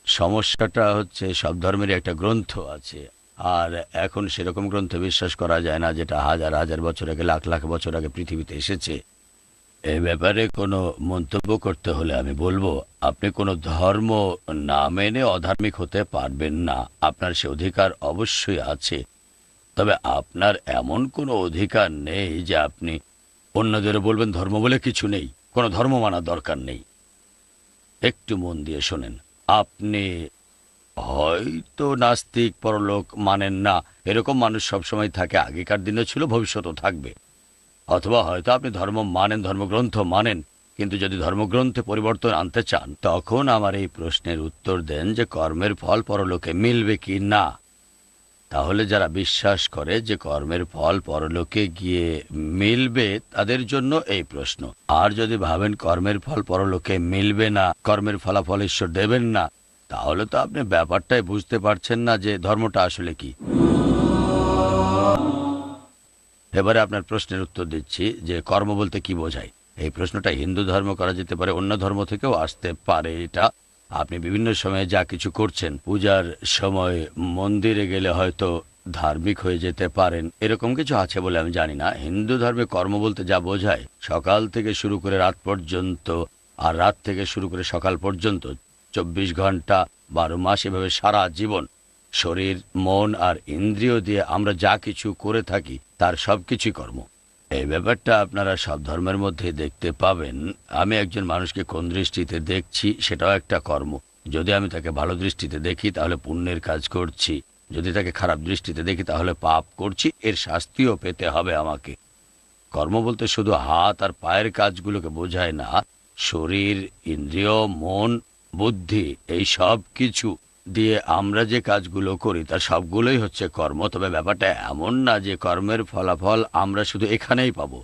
সমস্যাটা হচ্ছে সব ধর্মের একটা গ্রন্থ আছে, আর এখন সেরকম গ্রন্থে বিশ্বাস করা যায় না যেটা হাজার হাজার বছর আগে, লাখ লাখ বছর আগে পৃথিবীতে এসেছে। এ ব্যাপারে কোনো মন্তব্য করতে হলে আমি বলবো, আপনি কোনো ধর্ম না মেনে অধার্মিক হতে পারবেন না। আপনার সে অধিকার অবশ্যই আছে, তবে আপনার এমন কোনো অধিকার নেই যে আপনি অন্যদেরও বলবেন ধর্ম বলে কিছু নেই, কোনো ধর্ম মানার দরকার নেই। একটু মন দিয়ে শোনেন, আপনি হয়তো নাস্তিক, পরলোক মানেন না, এরকম মানুষ সবসময় থাকে, আগেকার দিনে ছিল, ভবিষ্যতেও থাকবে। অথবা হয়তো আপনি ধর্ম মানেন, ধর্মগ্রন্থ মানেন, কিন্তু যদি ধর্মগ্রন্থে পরিবর্তন আনতে চান তখন আমার এই প্রশ্নের উত্তর দেন যে কর্মের ফল পরলোকে মিলবে কি না। তাহলে যারা বিশ্বাস করে যে কর্মের ফল পরলোকে গিয়ে মিলবে তাদের জন্য এই প্রশ্ন। আর যদি ভাবেন কর্মের ফল পরলোকে মিলবে না, কর্মের ফলাফল ঈশ্বর দেবেন না, তাহলে তো আপনি ব্যাপারটাই বুঝতে পারছেন না যে ধর্মটা আসলে কি। এবারে আপনার প্রশ্নের উত্তর দিচ্ছি যে কর্ম বলতে কি বোঝায়। এই প্রশ্নটা হিন্দু ধর্ম করা যেতে পারে, অন্য ধর্ম থেকেও আসতে পারে। এটা আপনি বিভিন্ন সময়ে যা কিছু করছেন, পূজার সময় মন্দিরে গেলে হয়তো ধার্মিক হয়ে যেতে পারেন, এরকম কিছু আছে বলে আমি জানি না। হিন্দু ধর্মে কর্ম বলতে যা বোঝায়, সকাল থেকে শুরু করে রাত পর্যন্ত, আর রাত থেকে শুরু করে সকাল পর্যন্ত 24 ঘন্টা 12 মাস, এভাবে সারা জীবন শরীর, মন আর ইন্দ্রিয় দিয়ে আমরা যা কিছু করে থাকি তার সবকিছুই কর্ম। এই ব্যাপারটা আপনারা সব ধর্মের মধ্যে দেখতে পাবেন। আমি একজন মানুষকে কোন দৃষ্টিতে দেখছি সেটাও একটা কর্ম। যদি আমি তাকে ভালো দৃষ্টিতে দেখি তাহলে পুণ্যের কাজ করছি, যদি তাকে খারাপ দৃষ্টিতে দেখি তাহলে পাপ করছি, এর শাস্তিও পেতে হবে আমাকে। কর্ম বলতে শুধু হাত আর পায়ের কাজগুলোকে বোঝায় না, শরীর, ইন্দ্রিয়, মন, বুদ্ধি, এই সব কিছু দিয়ে আমরা যে কাজগুলো করি তার সবগুলোই হচ্ছে কর্ম। তবে ব্যাপারটা এমন না যে কর্মের ফলাফল আমরা শুধু এখানেই পাবো।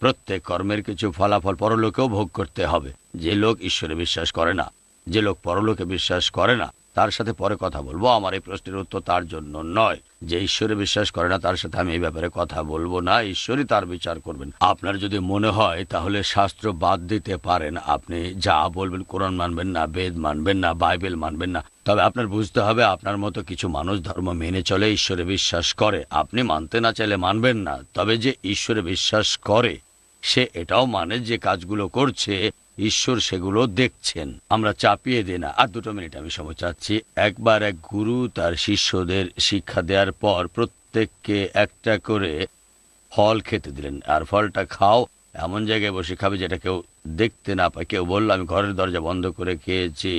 প্রত্যেক কর্মের কিছু ফলাফল পরলোকেও ভোগ করতে হবে। যে লোক ঈশ্বরে বিশ্বাস করে না, যে লোক পরলোকে বিশ্বাস করে না, তার সাথে পরে কথা বলবো। আমার এই প্রশ্নের উত্তর তার জন্য নয়। যে ঈশ্বরে বিশ্বাস করে না তার সাথে আমি এই ব্যাপারে কথা বলবো না, ঈশ্বরই তার বিচার করবেন। আপনার যদি মনে হয় তাহলে শাস্ত্র বাদ দিতে পারেন, আপনি যা বলবেন, কোরআন মানবেন না, বেদ মানবেন না, বাইবেল মানবেন না। তবে আপনার বুঝতে হবে আপনার মতো কিছু মানুষ ধর্ম মেনে চলে, ঈশ্বরে বিশ্বাস করে। আপনি মানতে না চাইলে মানবেন না, তবে যে ঈশ্বরে বিশ্বাস করে সে এটাও মানে যে কাজগুলো করছে ঈশ্বর সেগুলো দেখছেন। আমরা চাপিয়ে দিই না। আর 2 মিনিট আমি সময় চাচ্ছি। একবার এক গুরু তার শিষ্যদের শিক্ষা দেওয়ার পর প্রত্যেককে একটা করে ফল খেতে দিলেন, আর ফলটা খাও, এমন জায়গায় বসে খাবে যেটা কেউ দেখতে না পায়। কেউ বলল আমি ঘরের দরজা বন্ধ করে খেয়েছি,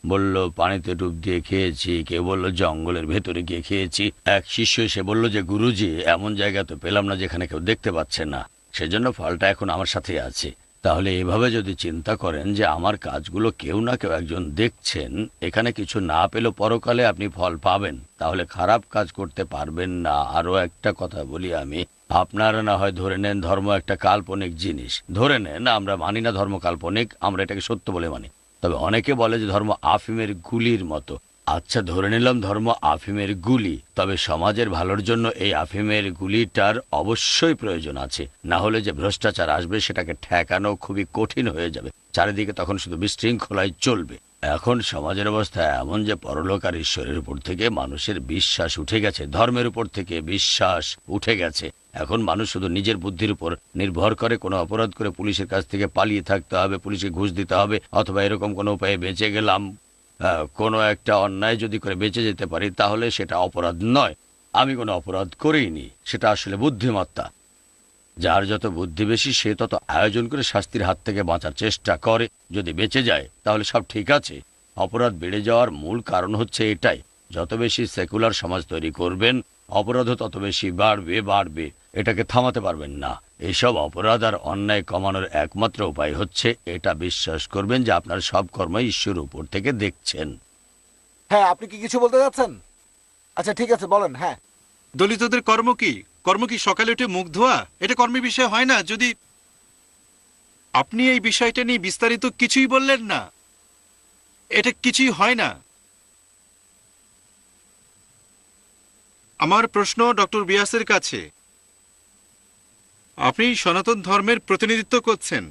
বলল পানিতে ডুব দিয়ে খেয়েছি, কেউ বলল জঙ্গলের ভেতরে গিয়ে খেয়েছি। এক শিষ্য এসে বলল যে গুরুজি, এমন জায়গা তো পেলাম না যেখানে কেউ দেখতে পাচ্ছে না, সেজন্য ফলটা এখন আমার সাথে আছে। তাহলে এভাবে যদি চিন্তা করেন যে আমার কাজগুলো কেউ না কেউ একজন দেখছেন, এখানে কিছু না পেলেও পরকালে আপনি ফল পাবেন, তাহলে খারাপ কাজ করতে পারবেন না। আরো একটা কথা বলি আমি, আপনারা না হয় ধরে নেন ধর্ম একটা কাল্পনিক জিনিস, ধরে নেন আমরা মানি না ধর্ম কাল্পনিক, আমরা এটাকে সত্য বলে মানি। তবে অনেকে বলে যে ধর্ম আফিমের গুলির মতো। আচ্ছা, ধরে নিলাম ধর্ম আফিমের গুলি, তবে সমাজের ভালোর জন্য এই আফিমের গুলিটার অবশ্যই প্রয়োজন আছে, না হলে যে ভ্রষ্টাচার আসবে সেটাকে ঠেকানো খুবই কঠিন হয়ে যাবে। চারিদিকে তখন শুধু বিশৃঙ্খলাই চলবে। এখন সমাজের অবস্থা এমন যে পরলোক আর ঈশ্বরের উপর থেকে মানুষের বিশ্বাস উঠে গেছে, ধর্মের উপর থেকে বিশ্বাস উঠে গেছে। এখন মানুষ শুধু নিজের বুদ্ধির উপর নির্ভর করে। কোনো অপরাধ করে পুলিশের কাছ থেকে পালিয়ে থাকতে হবে, পুলিশকে ঘুষ দিতে হবে, অথবা এরকম কোনো উপায়ে বেঁচে গেলাম, কোনো একটা অন্যায় যদি করে বেঁচে যেতে পারি তাহলে সেটা অপরাধ নয়। আমি কোনো অপরাধ করিনি, সেটা আসলে বুদ্ধিমত্তা। যার যত বুদ্ধি বেশি সে তত আয়োজন করে শাস্তির হাত থেকে বাঁচার চেষ্টা করে। যদি বেঁচে যায় তাহলে সব ঠিক আছে। অপরাধ বেড়ে যাওয়ার মূল কারণ হচ্ছে এটাই, যত বেশি সেকুলার সমাজ তৈরি করবেন অপরাধও তত বেশি বাড়বে। এটাকে থামাতে পারবেন না। এইসব অপরাধ আর অন্যায় কমানোর একমাত্র উপায় হচ্ছে এটা বিশ্বাস করবেন যে আপনার সব কর্ম ঈশ্বর উপর থেকে দেখছেন। হ্যাঁ, আপনি কি কিছু বলতে যাচ্ছেন? আচ্ছা ঠিক আছে, বলেন। হ্যাঁ, দলিতদের কর্ম কি? কর্ম কি সকালে উঠে মুখ ধোয়া? এটা কর্মের বিষয় হয় না। যদি আপনি এই বিষয়টা নিয়ে বিস্তারিত কিছুই বললেন না, এটা কিছুই হয় না। আমার প্রশ্ন ডক্টর বিয়াসের কাছে, আপনি সনাতন ধর্মের প্রতিনিধিত্ব করছেন,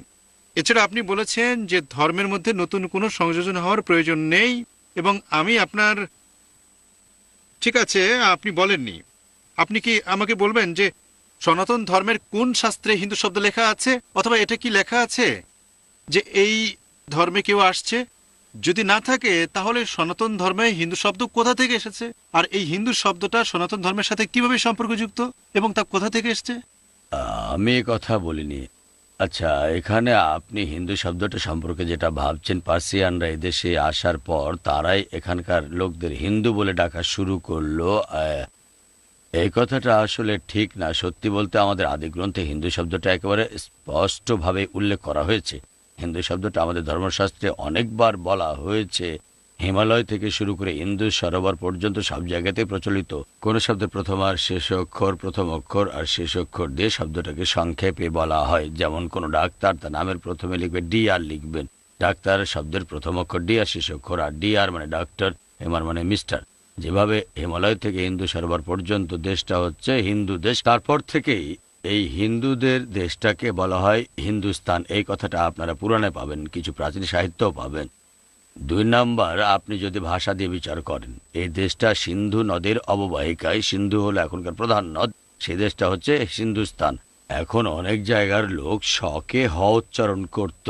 এছাড়া আপনি বলেছেন যে ধর্মের মধ্যে নতুন কোনো সংযোজন হওয়ার প্রয়োজন নেই, এবং আমি আপনার, ঠিক আছে আপনি বলেননি, আপনি কি আমাকে বলবেন যে সনাতন ধর্মের কোন শাস্ত্রে হিন্দু শব্দ লেখা আছে, অথবা এটা কি লেখা আছে যে এই ধর্মে কেউ আসছে? যদি না থাকে তাহলে সনাতন ধর্মে হিন্দু শব্দ কোথা থেকে এসেছে, আর এই হিন্দু শব্দটা সনাতন ধর্মের সাথে কিভাবে সম্পর্কযুক্ত এবং তা কোথা থেকে এসেছে? আমি কথা বলিনি। আচ্ছা, এখানে আপনি হিন্দু শব্দটা সম্পর্কে যেটা ভাবছেন, পার্সিয়ানরা এদেশে আসার পর তারাই এখানকার লোকদের হিন্দু বলে ডাকা শুরু করলো। এই কথাটা আসলে ঠিক না। সত্যি বলতে আমাদের আদি গ্রন্থে হিন্দু শব্দটা একেবারে স্পষ্টভাবে উল্লেখ করা হয়েছে। হিন্দু শব্দটা আমাদের ধর্মশাস্ত্রে অনেকবার বলা হয়েছে। হিমালয় থেকে শুরু করে ইন্দুস সরোবর পর্যন্ত সব জায়গাতেই প্রচলিত। কোন শব্দের প্রথম আর শেষ অক্ষর, প্রথম অক্ষর আর শেষ অক্ষর দিয়ে শব্দটাকে সংক্ষেপে বলা হয়। যেমন কোনো ডাক্তার তার নামের প্রথমে লিখবে ডি আর লিখবেন। ডাক্তার শব্দের প্রথম অক্ষর ডি আর শেষ অক্ষর আর। ডি আর মানে ডক্টর, এমআর মানে মিস্টার। যেভাবে হিমালয় থেকে ইন্দু সরোবর পর্যন্ত দেশটা হচ্ছে হিন্দু দেশ, তারপর থেকেই এই হিন্দুদের দেশটাকে বলা হয় হিন্দুস্তান। এই কথাটা আপনারা পুরাণে পাবেন, কিছু প্রাচীন সাহিত্যও পাবেন। 2 নাম্বার, আপনি যদি ভাষা দিয়ে বিচার করেন, এই দেশটা সিন্ধু নদীর অববাহিকায়। সিন্ধু হলো এখনকার প্রধান নদ, সেই দেশটা হচ্ছে হিন্দুস্তান। এখন অনেক জায়গার লোক শকে হ উচ্চারণ করত,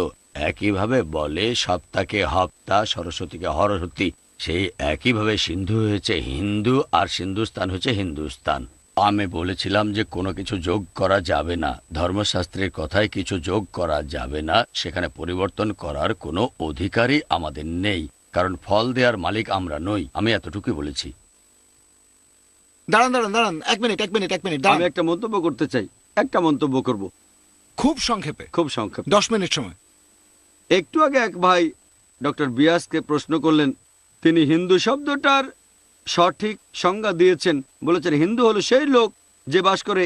একইভাবে বলে সপ্তাহকে হপ্তা, সরস্বতীকে হরস্বতী। সেই একইভাবে সিন্ধু হয়েছে হিন্দু আর সিন্ধুস্তান হচ্ছে হিন্দুস্তান। আমি বলেছিলাম যে কোনো কিছু যোগ করা যাবে না, ধর্মশাস্ত্রের কথায় কিছু যোগ করা যাবে না, সেখানে পরিবর্তন করার কোনো অধিকারই আমাদের নেই, কারণ ফল দেওয়ার মালিক আমরা নই। আমি এতটুকুই বলেছি। দাঁড়ান দাঁড়ান দাঁড়ান, এক মিনিট আমি দাঁড়ান। একটা মন্তব্য করতে চাই, একটা মন্তব্য করব, খুব সংক্ষেপে, খুব সংক্ষেপ। 10 মিনিট সময়। একটু আগে এক ভাই ডক্টর বিয়াসকে প্রশ্ন করলেন, তিনি হিন্দু শব্দটার সঠিক সংজ্ঞা দিয়েছেন, বলেছেন হিন্দু হলো সেই লোক যে বাস করে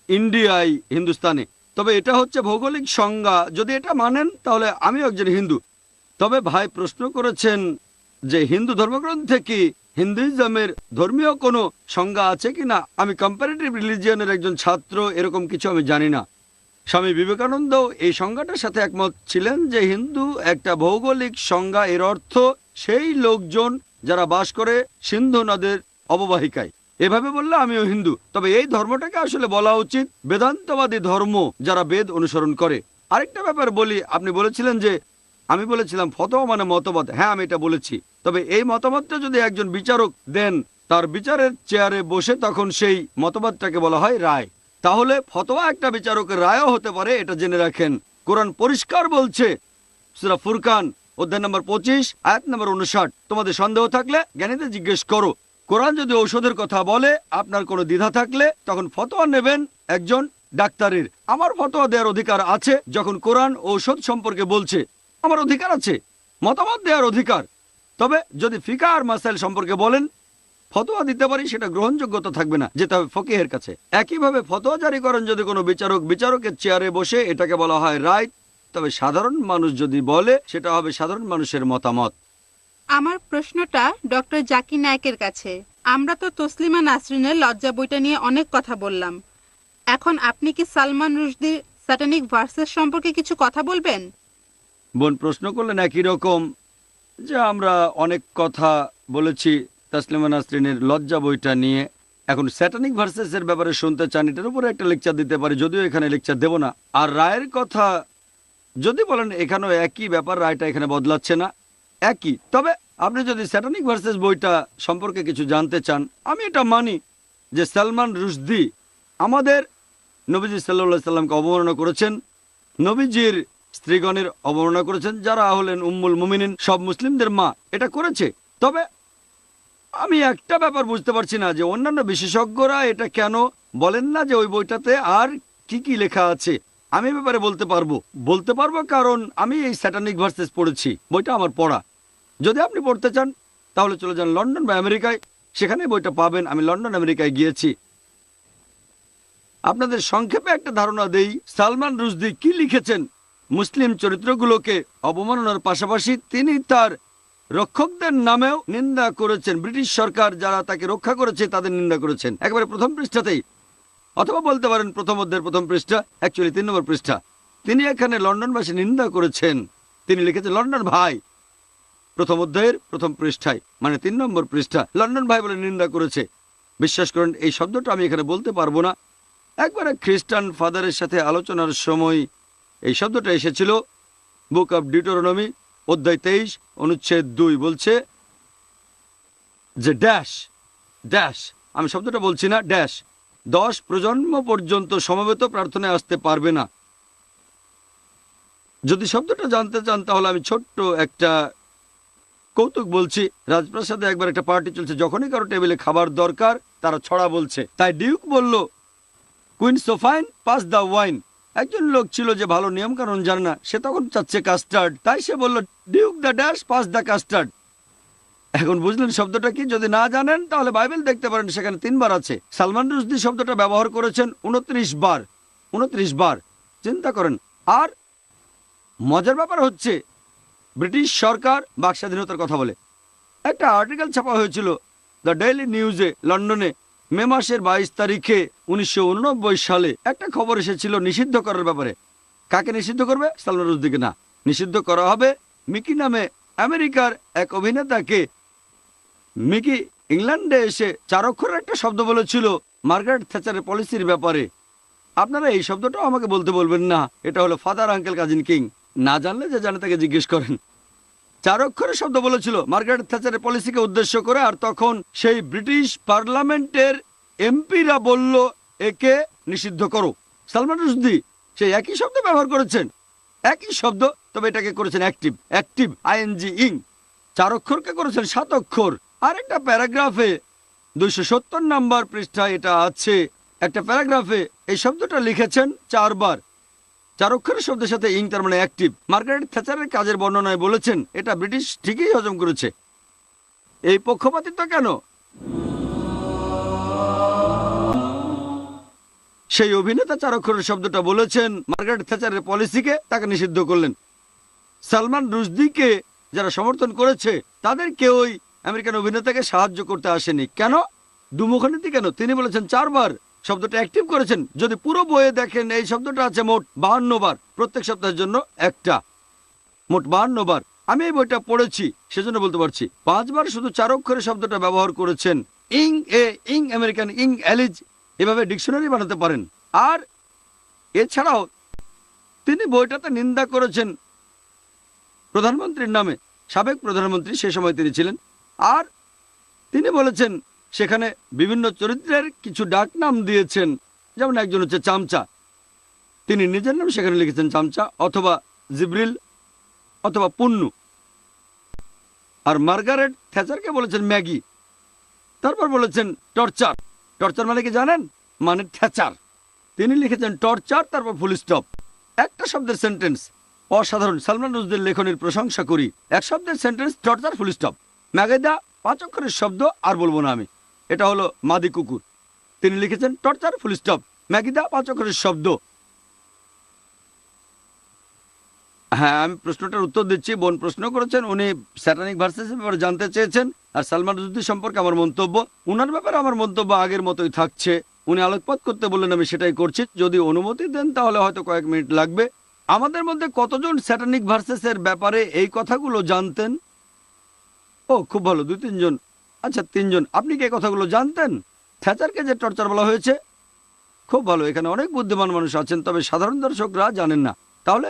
ইন্ডিয়ায়, হিন্দুস্তানে। তবে এটা হচ্ছে ভৌগোলিক সংজ্ঞা, যদি এটা মানেন তাহলে আমিও একজন হিন্দু। তবে ভাই প্রশ্ন করেছেন যে হিন্দু ধর্মগ্রন্থে কি হিন্দুইজমের ধর্মীয় কোনো সংজ্ঞা আছে কিনা। আমি কম্পারেটিভ রিলিজিয়নের একজন ছাত্র, এরকম কিছু আমি জানি না। স্বামী বিবেকানন্দ এই সংজ্ঞাটার সাথে একমত ছিলেন যে হিন্দু একটা ভৌগোলিক সংজ্ঞা, এর অর্থ সেই লোকজন যারা বাস করে সিন্ধু নদের অববাহিকায়। এভাবে বললে আমিও হিন্দু। তবে এই ধর্মটাকে আসলে বলা উচিত বেদান্তবাদী ধর্ম, যারা বেদ অনুসরণ করে। আরেকটা ব্যাপার বলি, আপনি বলেছিলেন যে আমি বলেছিলাম ফতোয়া মানে মতবাদ। হ্যাঁ, আমি এটা বলেছি। তবে এই মতবাদটা যদি একজন বিচারক দেন তার বিচারের চেয়ারে বসে, তখন সেই মতবাদটাকে বলা হয় রায়। তাহলে ফতোয়া একটা বিচারকের রায়ও হতে পারে, এটা জেনে রাখেন। কোরআন পরিষ্কার বলছে, সূরা ফুরকান অধ্যায় নম্বর 25 আয়াত নম্বর 59, তোমাদের সন্দেহ থাকলে জ্ঞানীদের জিজ্ঞেস করো। কোরআন যদি ঔষধের কথা বলে, আপনার কোনো দ্বিধা থাকলে তখন ফতোয়া নেবেন একজন ডাক্তারের। আমার ফতোয়া দেওয়ার অধিকার আছে। যখন কোরআন ঔষধ সম্পর্কে বলছে, আমার অধিকার আছে, মতামত দেওয়ার অধিকার। তবে যদি ফিকাহ আর মাসাইল সম্পর্কে বলেন, ফতোয়া দিতে পারি, সেটা গ্রহণযোগ্যতা থাকবে না, যেতে হবে ফকিহের কাছে। একইভাবে ফতোয়া জারি করেন যদি কোনো বিচারক, বিচারকের চেয়ারে বসে, এটাকে বলা হয় রায়। তবে সাধারণ মানুষ যদি বলে, সেটা হবে সাধারণ মানুষের মতামত। আমার প্রশ্নটা ডক্টর জাকির নায়েকের কাছে। আমরা তো তসলিমা নাসরিনের লজ্জা বইটা নিয়ে অনেক কথা বললাম। এখন আপনি কি সালমান রুশদির স্যাটানিক ভার্সেস সম্পর্কে কিছু কথা বলবেন? বোন প্রশ্ন করলেন একই রকম, যে আমরা অনেক কথা বলেছি তসলিমা নাসরিনের লজ্জা বইটা নিয়ে। এখন স্যাটানিক ভার্সেসের ব্যাপারে শুনতে চান, এটার উপরে একটা লেকচার দিতে পারি, যদিও এখানে লেকচার দেব না। আর রায়ের কথা যদি বলেন, এখানেও একই ব্যাপার, রায়টা এখানে বদলাচ্ছে না, একই। তবে আপনি যদি স্যাটানিক ভার্সেস বইটা সম্পর্কে কিছু জানতে চান, আমি এটা মানি যে সালমান রুশদি আমাদের নবীজি সাল্লাল্লাহু সাল্লামকে অবমাননা করেছেন, নবীজির স্ত্রীগণের অবমাননা করেছেন, যারা হলেন উম্মুল মুমিনিন, সব মুসলিমদের মা, এটা করেছে। তবে আমি একটা ব্যাপার বুঝতে পারছি না যে অন্যান্য বিশেষজ্ঞরা এটা কেন বলেন না যে ওই বইটাতে আর কি কি লেখা আছে। আমি ব্যাপারে বলতে পারবো কারণ আমি এই স্যাটানিক ভার্সেস পড়েছি, বইটা আমার পড়া। যদি আপনি পড়তে চান তাহলে চলে যান লন্ডন বা আমেরিকায়, সেখানে বইটা পাবেন। আমি লন্ডন আমেরিকায় গিয়েছি। আপনাদের সংক্ষেপে একটা ধারণা দেই, সালমান রুশদি কি লিখেছেন। মুসলিম চরিত্রগুলোকে অবমাননার পাশাপাশি তিনি তার রক্ষকদের নামেও নিন্দা করেছেন। ব্রিটিশ সরকার যারা তাকে রক্ষা করেছে তাদের নিন্দা করেছেন, একেবারে প্রথম পৃষ্ঠাতেই। অথবা বলতে পারেন প্রথম অধ্যায়ের প্রথম পৃষ্ঠা, অ্যাকচুয়ালি 3 নম্বর পৃষ্ঠা। তিনি এখানে লন্ডনবাসী নিন্দা করেছেন। তিনি লিখেছেন লন্ডন ভাই, প্রথম অধ্যায়ের প্রথম পৃষ্ঠায়, মানে 3 নম্বর পৃষ্ঠা, লন্ডন ভাই বলে নিন্দা করেছে। বিশ্বাস করেন এই শব্দটা আমি এখানে বলতে পারবো না। একবারে খ্রিস্টান ফাদারের সাথে আলোচনার সময় এই শব্দটা এসেছিল। বুক অব ডিউটেরোনমি অধ্যায় 23 অনুচ্ছেদ 2 বলছে যে ড্যাশ ড্যাশ, আমি শব্দটা বলছি না, ড্যাশ 10 প্রজন্ম পর্যন্ত সমবেত প্রার্থনায় আসতে পারবে না। যদি শব্দটা জানতে চান তাহলে আমি ছোট্ট একটা কৌতুক বলছি। রাজপ্রাসাদে একবার একটা পার্টি চলছে, যখনই কারো টেবিলে খাবার দরকার তারা ছড়া বলছে। তাই ডিউক বলল, queen so fine pass the wine. একজন লোক ছিল যে ভালো নিয়ম কানুন জানে না, সে তখন চাচ্ছে কাস্টার্ড, তাই সে বলল Duke the dash pass the custard. এখন বুঝলেন শব্দটা কি? যদি না জানেন তাহলে বাইবেল দেখতে পারেন, সেখানে 3 বার আছে। সালমান রুশদি শব্দটা ব্যবহার করেছেন 29 বার। 29 বার, চিন্তা করেন। আর মজার ব্যাপার হচ্ছে ব্রিটিশ সরকার বাক স্বাধীনতার কথা বলে। একটা আর্টিকেল ছাপা হয়েছিল দ্য ডেইলি নিউজে লন্ডনে মে মাসের 22 তারিখে 1989 সালে। একটা খবর এসেছিল নিষিদ্ধ করার ব্যাপারে। কাকে নিষিদ্ধ করবে? সালমান রুশদিকে না, নিষিদ্ধ করা হবে মিকি নামে আমেরিকার এক অভিনেতাকে। মিকি ইংল্যান্ডে এসে 4 অক্ষরের একটা শব্দ বলেছিল মার্গারেট থ্যাচারের পলিসির ব্যাপারে। আপনারা এই শব্দটাও আমাকে বলতে বলবেন না, এটা হলো ফাদার আঙ্কেল কাজিন কিং। না জানলে যে জানে তাকে জিজ্ঞেস করেন। 4 অক্ষরের শব্দ বলেছিল মার্গারেট থ্যাচারের পলিসিকে উদ্দেশ্য করে। আর তখন সেই ব্রিটিশ পার্লামেন্টের এমপিরা বলল একে নিষিদ্ধ করো। সালমান রুশদি সেই একই শব্দ ব্যবহার করেছেন, একই শব্দ, তবে এটাকে করেছেন অ্যাক্টিভ। অ্যাক্টিভ আইএনজি ইং। 4 অক্ষরকে করেছেন 7 অক্ষর। আর একটা প্যারাগ্রাফে 270 নম্বর পৃষ্ঠায় এটা আছে। একটা প্যারাগ্রাফে এই শব্দটা লিখেছেন 4 বার। 4 অক্ষরের শব্দের সাথে ইং, তার মানে অ্যাক্টিভ। মার্গারেট থ্যাচারের কাজের বর্ণনায় বলেছেন এটা ব্রিটিশ ঠিকই হজম করেছে। এই পক্ষপাতিত্ব কেন? সেই অভিনেতা 4 অক্ষরের শব্দটা বলেছেন মার্গারেট থ্যাচারের পলিসিকে, তাকে নিষিদ্ধ করলেন। সালমান রুশদিকে যারা সমর্থন করেছে তাদের কেউই আমেরিকান অভিনেতাকে সাহায্য করতে আসেনি। কেন? দুমুখনীতি কেন? তিনি বলেছেন 4 বার শব্দটা অ্যাক্টিভ করেছেন। যদি পুরো বইয়ে দেখেন এই শব্দটা আছে মোট 52 বার, প্রত্যেক সপ্তাহের জন্য একটা, মোট 52 বার। আমি এই বইটা পড়েছি সেজন্য বলতে পারছি। 5 বার শুধু 4 অক্ষরের শব্দটা ব্যবহার করেছেন। ইং এ ইং আমেরিকান ইং অ্যালিজ, এভাবে ডিকশনারি বানাতে পারেন। আর এছাড়াও তিনি বইটাতে নিন্দা করেছেন প্রধানমন্ত্রীর নামে, সাবেক প্রধানমন্ত্রী সে সময় তিনি ছিলেন। আর তিনি বলেছেন সেখানে বিভিন্ন চরিত্রের কিছু ডাক নাম দিয়েছেন, যেমন একজন হচ্ছে চামচা, তিনি নিজের নাম সেখানে লিখেছেন চামচা, অথবা জিব্রিল, অথবা পুন্নু। আর মার্গারেট থ্যাচারকে বলেছেন ম্যাগি। তারপর বলেছেন টর্চার। টর্চার মানে কি জানেন? মানে থ্যাচার। তিনি লিখেছেন টর্চার, তারপর ফুল স্টপ। একটা শব্দের সেন্টেন্স, অসাধারণ। সালমান রুশদির লেখনের প্রশংসা করি। এক শব্দের সেন্টেন্স, টর্চার, ফুল স্টপ। ম্যাগেদা 5 অক্ষরের শব্দ, আর বলবো না আমি, এটা হলো মাদি কুকুর। তিনি লিখেছেন টর্চার, ফুল স্টপ। ম্যাগিদা 5 অক্ষরের শব্দ। হ্যাঁ, আমি প্রশ্নটার উত্তর দিচ্ছি। বোন প্রশ্ন করেছেন, উনি স্যাটানিক ভার্সেসের ব্যাপারে জানতে চেয়েছেন। আর সালমান রুশদি সম্পর্কে আমার মন্তব্য, উনার ব্যাপারে আমার মন্তব্য আগের মতোই থাকছে। উনি আলোকপাত করতে বললেন, আমি সেটাই করছি। যদি অনুমতি দেন তাহলে হয়তো কয়েক মিনিট লাগবে। আমাদের মধ্যে কতজন স্যাটানিক ভার্সেসের ব্যাপারে এই কথাগুলো জানতেন? ও খুব ভালো, 2-3 জন। আচ্ছা, 3 জন। আপনি কি এই কথাগুলো জানতেন? থ্যাচারকে যে টর্চার বলা হয়েছে, খুব ভালো। এখানে অনেক বুদ্ধিমান মানুষ আছেন, তবে সাধারণ দর্শকরা জানেন না। তাহলে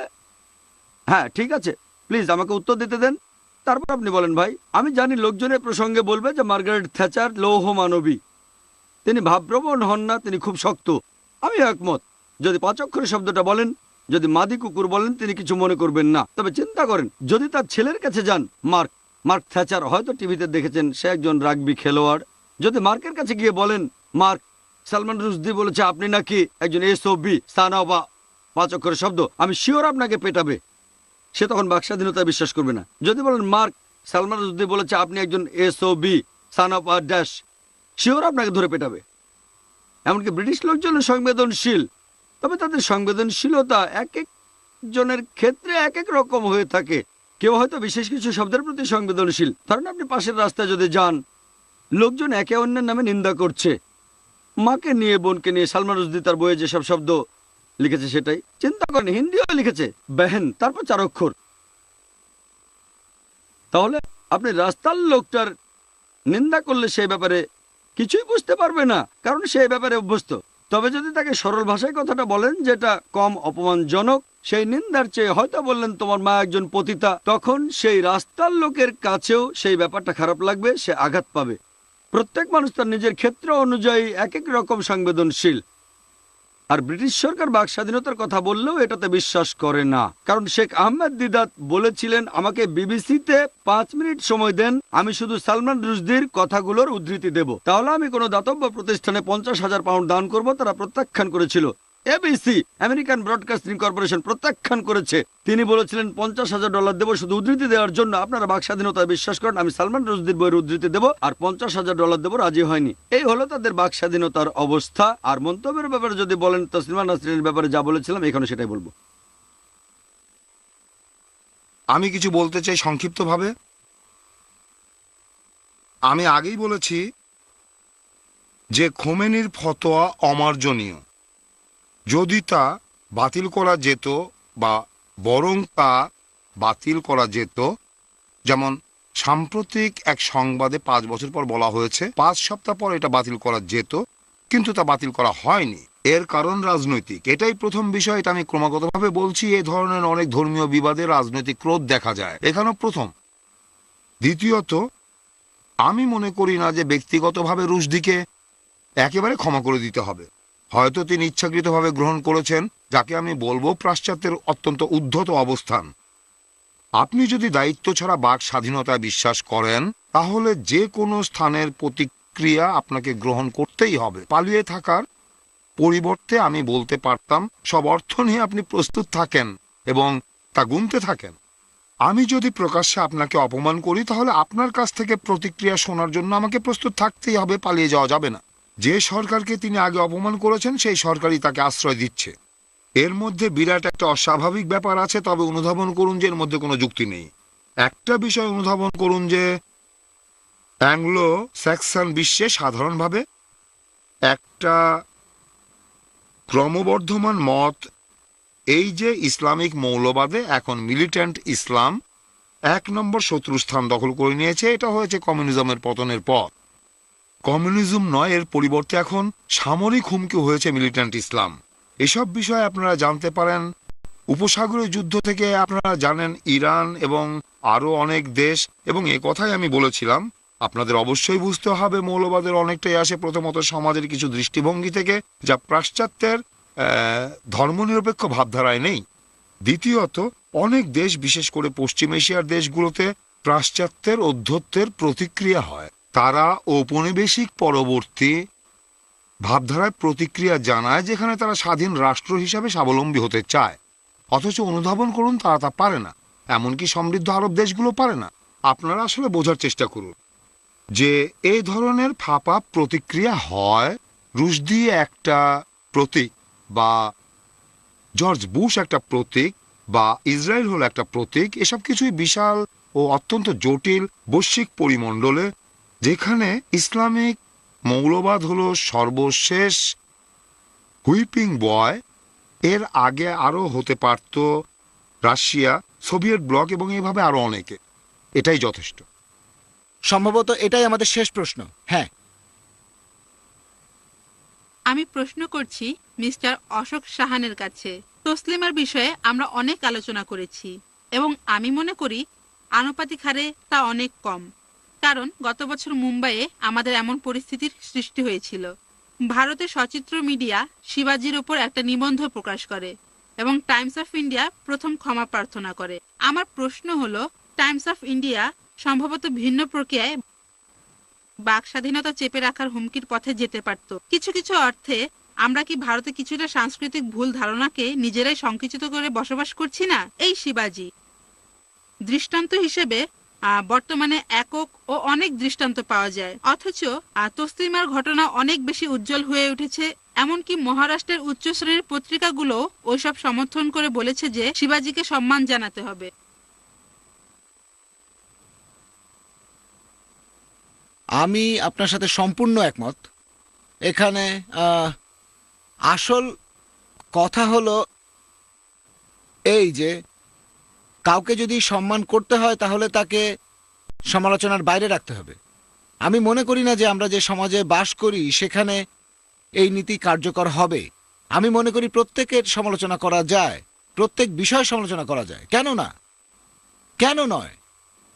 হ্যাঁ, ঠিক আছে, প্লিজ আমাকে উত্তর দিতে দেন, তারপর আপনি বলেন। ভাই, আমি জানি লোকজনের প্রসঙ্গে বলবে যে মার্গারেট থ্যাচার লৌহ মানবী, তিনি ভাবপ্রবণ হন না, তিনি খুব শক্ত। আমি একমত। যদি 5 অক্ষরের শব্দটা বলেন, যদি মাদি কুকুর বলেন, তিনি কিছু মনে করবেন না। তবে চিন্তা করেন, যদি তার ছেলের কাছে যান, মার্ক থ্যাচার, হয়তো টিভিতে দেখেছেন, সে একজন রাগবি খেলোয়াড়। যদি মার্কের কাছে গিয়ে বলেন, মার্ক, সালমান রুশদি বলেছে আপনি নাকি একজন SOB, সানা বা 5 অক্ষরের শব্দ, আমি শিওর আপনাকে পেটাবে। সে তখন বাক স্বাধীনতায় বিশ্বাস করবে না। যদি বলেন, মার্ক, সালমান রুশদি বলেছে আপনি একজন SOB, সানা বা ড্যাশ, শিওর আপনাকে ধরে পেটাবে। এমনকি ব্রিটিশ লোকজন সংবেদনশীল, তবে তাদের সংবেদনশীলতা এক একজনের ক্ষেত্রে এক এক রকম হয়ে থাকে। কেউ হয়তো বিশেষ কিছু শব্দের প্রতি সংবেদনশীল। ধরেন আপনি পাশের রাস্তায় যদি যান, লোকজন একে অন্যের নামে নিন্দা করছে, মাকে নিয়ে, বোনকে নিয়ে। সালমান রুশদি তার বইয়ে যেসব শব্দ লিখেছে সেটাই। চিন্তা করেন, হিন্দিও লিখেছে বেহেন, তারপর 4 অক্ষর। তাহলে আপনি রাস্তার লোকটার নিন্দা করলে সেই ব্যাপারে কিছুই বুঝতে পারবে না, কারণ সেই ব্যাপারে অভ্যস্ত। তবে যদি তাকে সরল ভাষায় কথাটা বলেন, যেটা কম অপমানজনক, সেই নিন্দার চেয়ে হয়তো বললেন তোমার মা একজন পতিতা, তখন সেই রাস্তার লোকের কাছেও সেই ব্যাপারটা খারাপ লাগবে, সে আঘাত পাবে। প্রত্যেক মানুষ তার নিজের ক্ষেত্র অনুযায়ী এক এক রকম সংবেদনশীল। আর ব্রিটিশ সরকার বাক স্বাধীনতার কথা বললেও এটাতে বিশ্বাস করে না, কারণ শেখ আহমেদ দিদাত বলেছিলেন আমাকে বিবিসিতে 5 মিনিট সময় দেন, আমি শুধু সালমান রুশদির কথাগুলোর উদ্ধৃতি দেব, তাহলে আমি কোনো দাতব্য প্রতিষ্ঠানে 50,000 পাউন্ড দান করব। তারা প্রত্যাখ্যান করেছিল। এবিসি, আমেরিকান ব্রডকাস্টিং কর্পোরেশন প্রত্যাখ্যান করেছে। তিনি বলেছিলেন $50,000 দেবো শুধু উদ্ধৃতি দেওয়ার জন্য। আপনারা বাক স্বাধীনতায় বিশ্বাস করেন, আমি সালমান রুশদির বইয়ের উদ্ধৃতি দেবো আর $50,000 দেবো, রাজি হয়নি। এই হলো তাদের বাক স্বাধীনতার অবস্থা। আর মন্তব্যের ব্যাপারে যদি বলেন, তসলিমা নাসরিনের ব্যাপারে যা বলেছিলাম এখানে সেটাই বলবো। আমি কিছু বলতে চাই সংক্ষিপ্তভাবে। আমি আগেই বলেছি যে খোমেনির ফতোয়া অমার্জনীয়। যদি তা বাতিল করা যেত বা বরং তা বাতিল করা যেত, যেমন সাম্প্রতিক এক সংবাদে 5 বছর পর বলা হয়েছে 5 সপ্তাহ পর এটা বাতিল করা যেত, কিন্তু তা বাতিল করা হয়নি। এর কারণ রাজনৈতিক। এটাই প্রথম বিষয়। এটা আমি ক্রমাগতভাবে বলছি। এই ধরনের অনেক ধর্মীয় বিবাদে রাজনৈতিক ক্রোধ দেখা যায়, এখানেও প্রথম। দ্বিতীয়ত, আমি মনে করি না যে ব্যক্তিগতভাবে রুশদিকে একেবারে ক্ষমা করে দিতে হবে। হয়তো তিনি ইচ্ছাকৃতভাবে গ্রহণ করেছেন, যাকে আমি বলবো পাশ্চাত্যের অত্যন্ত উদ্ধত অবস্থান। আপনি যদি দায়িত্ব ছাড়া বাক স্বাধীনতায় বিশ্বাস করেন, তাহলে যে কোনো স্থানের প্রতিক্রিয়া আপনাকে গ্রহণ করতেই হবে। পালিয়ে থাকার পরিবর্তে আমি বলতে পারতাম সব অর্থ নিয়ে আপনি প্রস্তুত থাকেন এবং তা গুনতে থাকেন। আমি যদি প্রকাশ্যে আপনাকে অপমান করি, তাহলে আপনার কাছ থেকে প্রতিক্রিয়া শোনার জন্য আমাকে প্রস্তুত থাকতেই হবে, পালিয়ে যাওয়া যাবে না। যে সরকারকে তিনি আগে অপমান করেছেন সেই সরকারই তাকে আশ্রয় দিচ্ছে। এর মধ্যে বিরাট একটা অস্বাভাবিক ব্যাপার আছে, তবে অনুধাবন করুন যে এর মধ্যে কোনো যুক্তি নেই। একটা বিষয় অনুধাবন করুন যে অ্যাংলো স্যাক্সন বিশ্বে সাধারণভাবে একটা ক্রমবর্ধমান মত এই যে ইসলামিক মৌলবাদে এখন মিলিট্যান্ট ইসলাম 1 নম্বর শত্রুস্থান দখল করে নিয়েছে। এটা হয়েছে কমিউনিজমের পতনের পর। কমিউনিজম নয়, এর পরিবর্তে এখন সামরিক হুমকি হয়েছে মিলিট্যান্ট ইসলাম। এসব বিষয়ে আপনারা জানতে পারেন। উপসাগরীয় যুদ্ধ থেকে আপনারা জানেন ইরান এবং আরও অনেক দেশ, এবং এ কথাই আমি বলেছিলাম আপনাদের অবশ্যই বুঝতে হবে মৌলবাদের অনেকটাই আসে প্রথমত সমাজের কিছু দৃষ্টিভঙ্গি থেকে, যা পাশ্চাত্যের ধর্মনিরপেক্ষ ভাবধারায় নেই। দ্বিতীয়ত, অনেক দেশ, বিশেষ করে পশ্চিম এশিয়ার দেশগুলোতে পাশ্চাত্যের ঔদ্ধত্যের প্রতিক্রিয়া হয়। তারা ঔপনিবেশিক পরবর্তী ভাবধারায় প্রতিক্রিয়া জানায়, যেখানে তারা স্বাধীন রাষ্ট্র হিসাবে স্বাবলম্বী হতে চায়। অথচ অনুধাবন করুন, তারা তা পারে না। এমনকি সমৃদ্ধ আরব দেশগুলো পারে না। আপনারা আসলে বোঝার চেষ্টা করুন যে এই ধরনের ফাঁপা প্রতিক্রিয়া হয়। রুশদি একটা প্রতীক, বা জর্জ বুশ একটা প্রতীক, বা ইসরায়েল হলো একটা প্রতীক। এসব কিছুই বিশাল ও অত্যন্ত জটিল বৈশ্বিক পরিমণ্ডলে, যেখানে ইসলামিক মৌলবাদ হলো সর্বশেষ হুইপিং বয়। এর আগে আরও হতে পারত রাশিয়া, সোভিয়েত ব্লক এবং এইভাবে আরো অনেকে। এটাই যথেষ্ট। সম্ভবত এটাই আমাদের শেষ প্রশ্ন। হ্যাঁ, আমি প্রশ্ন করছি মিস্টার অশোক সাহানের কাছে। তসলিমার বিষয়ে আমরা অনেক আলোচনা করেছি এবং আমি মনে করি আনুপাতিক হারে তা অনেক কম, কারণ গত বছর মুম্বাইয়ে আমাদের এমন পরিস্থিতির সৃষ্টি হয়েছিল। ভারতের সচিত্র মিডিয়া শিবাজির ওপর একটা নিবন্ধ প্রকাশ করে এবং টাইমস অফ ইন্ডিয়া প্রথম ক্ষমা প্রার্থনা করে। আমার প্রশ্ন হলো, টাইমস অফ ইন্ডিয়া সম্ভবত ভিন্ন প্রক্রিয়ায় বাক স্বাধীনতা চেপে রাখার হুমকির পথে যেতে পারত। কিছু কিছু অর্থে আমরা কি ভারতে কিছুটা সাংস্কৃতিক ভুল ধারণাকে নিজেরাই সংকুচিত করে বসবাস করছি না? এই শিবাজি দৃষ্টান্ত হিসেবে বর্তমানে একক ও অনেক দৃষ্টান্ত পাওয়া যায়, অথচ তসলিমার ঘটনা অনেক বেশি উজ্জ্বল হয়ে উঠেছে। এমনকি মহারাষ্ট্রের উচ্চ শ্রেণীর পত্রিকাগুলো ওইসব সমর্থন করে বলেছে যে শিবাজিকে সম্মান জানাতে হবে। আমি আপনার সাথে সম্পূর্ণ একমত। এখানে আসল কথা হলো এই যে কাউকে যদি সম্মান করতে হয় তাহলে তাকে সমালোচনার বাইরে রাখতে হবে। আমি মনে করি না যে আমরা যে সমাজে বাস করি সেখানে এই নীতি কার্যকর হবে। আমি মনে করি প্রত্যেকের সমালোচনা করা যায়, প্রত্যেক বিষয় সমালোচনা করা যায়। কেন না? কেন নয়?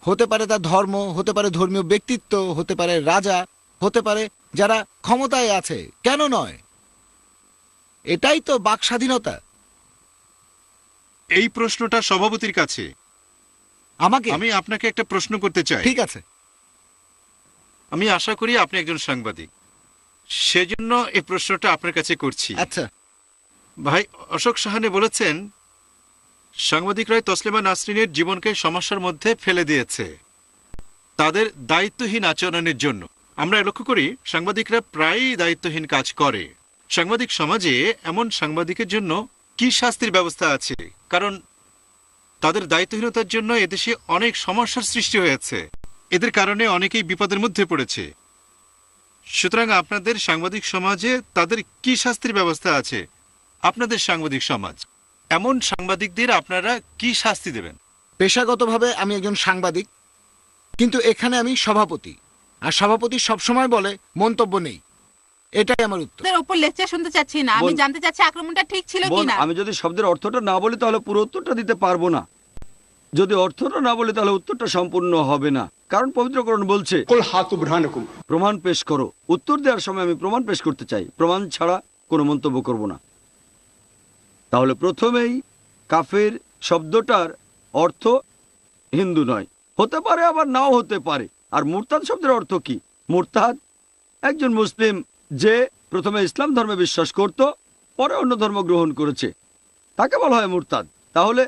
হতে পারে তার ধর্ম, হতে পারে ধর্মীয় ব্যক্তিত্ব, হতে পারে রাজা, হতে পারে যারা ক্ষমতায় আছে। কেন নয়? এটাই তো বাক স্বাধীনতা। এই প্রশ্নটা সভাপতির কাছে। আমাকে আমি আপনাকে একটা প্রশ্ন করতে চাই। ঠিক আছে। আমি আশা করি আপনি একজন সাংবাদিক, সেজন্য এই প্রশ্নটা আপনার কাছে করছি। আচ্ছা, ভাই অশোক সাহানে বলেছেন সাংবাদিকরাই তসলিমা নাসরিনের জীবনকে সমস্যার মধ্যে ফেলে দিয়েছে তাদের দায়িত্বহীন আচরণের জন্য। আমরা লক্ষ্য করি সাংবাদিকরা প্রায়ই দায়িত্বহীন কাজ করে। সাংবাদিক সমাজে এমন সাংবাদিকের জন্য কি শাস্তির ব্যবস্থা আছে? কারণ তাদের দায়িত্বহীনতার জন্য এদেশে অনেক সমস্যার সৃষ্টি হয়েছে, এদের কারণে অনেকেই বিপদের মধ্যে পড়েছে। সুতরাং আপনাদের সাংবাদিক সমাজে তাদের কি শাস্তির ব্যবস্থা আছে? আপনাদের সাংবাদিক সমাজ, এমন সাংবাদিকদের আপনারা কি শাস্তি দেবেন? পেশাগতভাবে আমি একজন সাংবাদিক, কিন্তু এখানে আমি সভাপতি, আর সভাপতি সবসময় বলে মন্তব্য নেই। এটাই আমার উত্তর। তোদের উপর লেকচার শুনতে চাচ্ছি না, আমি জানতে চাচ্ছি আক্রমণটা ঠিক ছিল কিনা। আমি যদি শব্দের অর্থটা না বলি তাহলে পুরো উত্তরটা দিতে পারবো না। যদি অর্থটা না বলি তাহলে উত্তরটা সম্পূর্ণ হবে না, কারণ পবিত্রকরণ বলছে প্রমাণ পেশ করো। উত্তর দেওয়ার সময় আমি প্রমাণ পেশ করতে চাই, প্রমাণ ছাড়া কোনো মন্তব্য করব না। তাহলে প্রথমেই কাফের শব্দটার অর্থ হিন্দু নয়, হতে পারে আবার নাও হতে পারে। আর মুরতাদ শব্দের অর্থ কি? মুরতাদ একজন মুসলিম যে প্রথমে ইসলাম ধর্মে বিশ্বাস করত, পরে অন্য ধর্ম গ্রহণ করেছে, তাকে বলা হয় মুরতাদ। তাহলে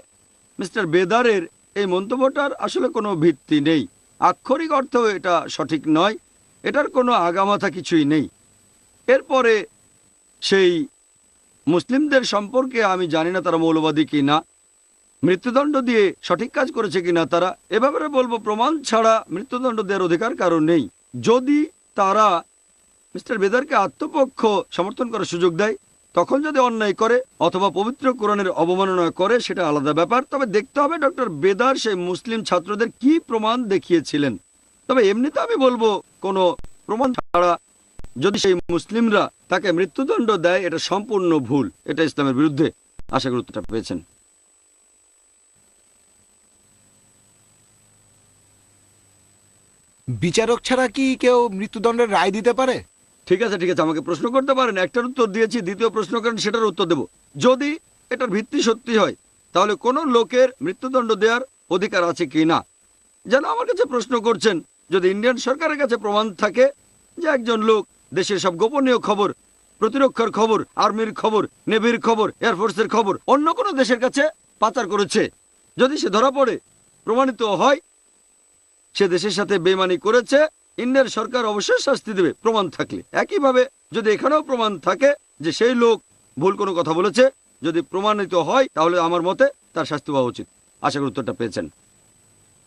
মিস্টার বেদারের এই মন্তব্যটার আসলে কোনো ভিত্তি নেই, আক্ষরিক অর্থেও এটা সঠিক নয়, এটার কোনো আগামাথা কিছুই নেই। এরপরে সেই মুসলিমদের সম্পর্কে আমি জানি না তারা মৌলবাদী কি না, মৃত্যুদণ্ড দিয়ে সঠিক কাজ করেছে কিনা তারা, এ ব্যাপারে বলবো প্রমাণ ছাড়া মৃত্যুদণ্ড দেওয়ার অধিকার কারো নেই। যদি তারা মিস্টার বেদারকে আত্মপক্ষ সমর্থন করার সুযোগ দেয়, তখন যদি অন্যায় করে অথবা পবিত্র কোরআনের অবমাননা করে সেটা আলাদা ব্যাপার। তবে দেখতে হবে ডক্টর বেদার সেই মুসলিম ছাত্রদের কি প্রমাণ দেখিয়েছিলেন। তবে এমনিতে আমি বলবো কোনো প্রমাণ ছাড়া যদি সেই মুসলিমরা তাকে মৃত্যুদণ্ড দেয়, এটা সম্পূর্ণ ভুল, এটা ইসলামের বিরুদ্ধে। আশা করি উত্তরটা পেয়েছেন। বিচারক ছাড়া কি কেউ মৃত্যুদণ্ডের রায় দিতে পারে? ঠিক আছে, আমাকে প্রশ্ন করতে পারেন, একটার উত্তর দিয়েছি, দ্বিতীয় প্রশ্ন করেন সেটার উত্তর দেব। যদি এটার ভিত্তি সত্যি হয় তাহলে কোন লোকের মৃত্যুদণ্ড দেওয়ার অধিকার আছে কি না। যেন আমার কাছে প্রশ্ন করছেন, যদি ইন্ডিয়ান সরকারের কাছে প্রমাণ থাকে যে একজন লোক দেশের সব গোপনীয় খবর, প্রতিরক্ষার খবর, আর্মির খবর, নেভির খবর, এয়ারফোর্সের খবর অন্য কোনো দেশের কাছে পাচার করেছে, যদি সে ধরা পড়ে প্রমাণিত হয় সে দেশের সাথে বেইমানি করেছে, ইন্ডিয়ার সরকার অবশ্যই শাস্তি দেবে প্রমাণ থাকলে। একইভাবে যদি এখানেও প্রমাণ থাকে যে সেই লোক ভুল কোনো কথা বলেছে, যদি প্রমাণিত হয় তাহলে আমার মতে তার শাস্তি হওয়া উচিত। আশা করি উত্তরটা পেয়েছেন।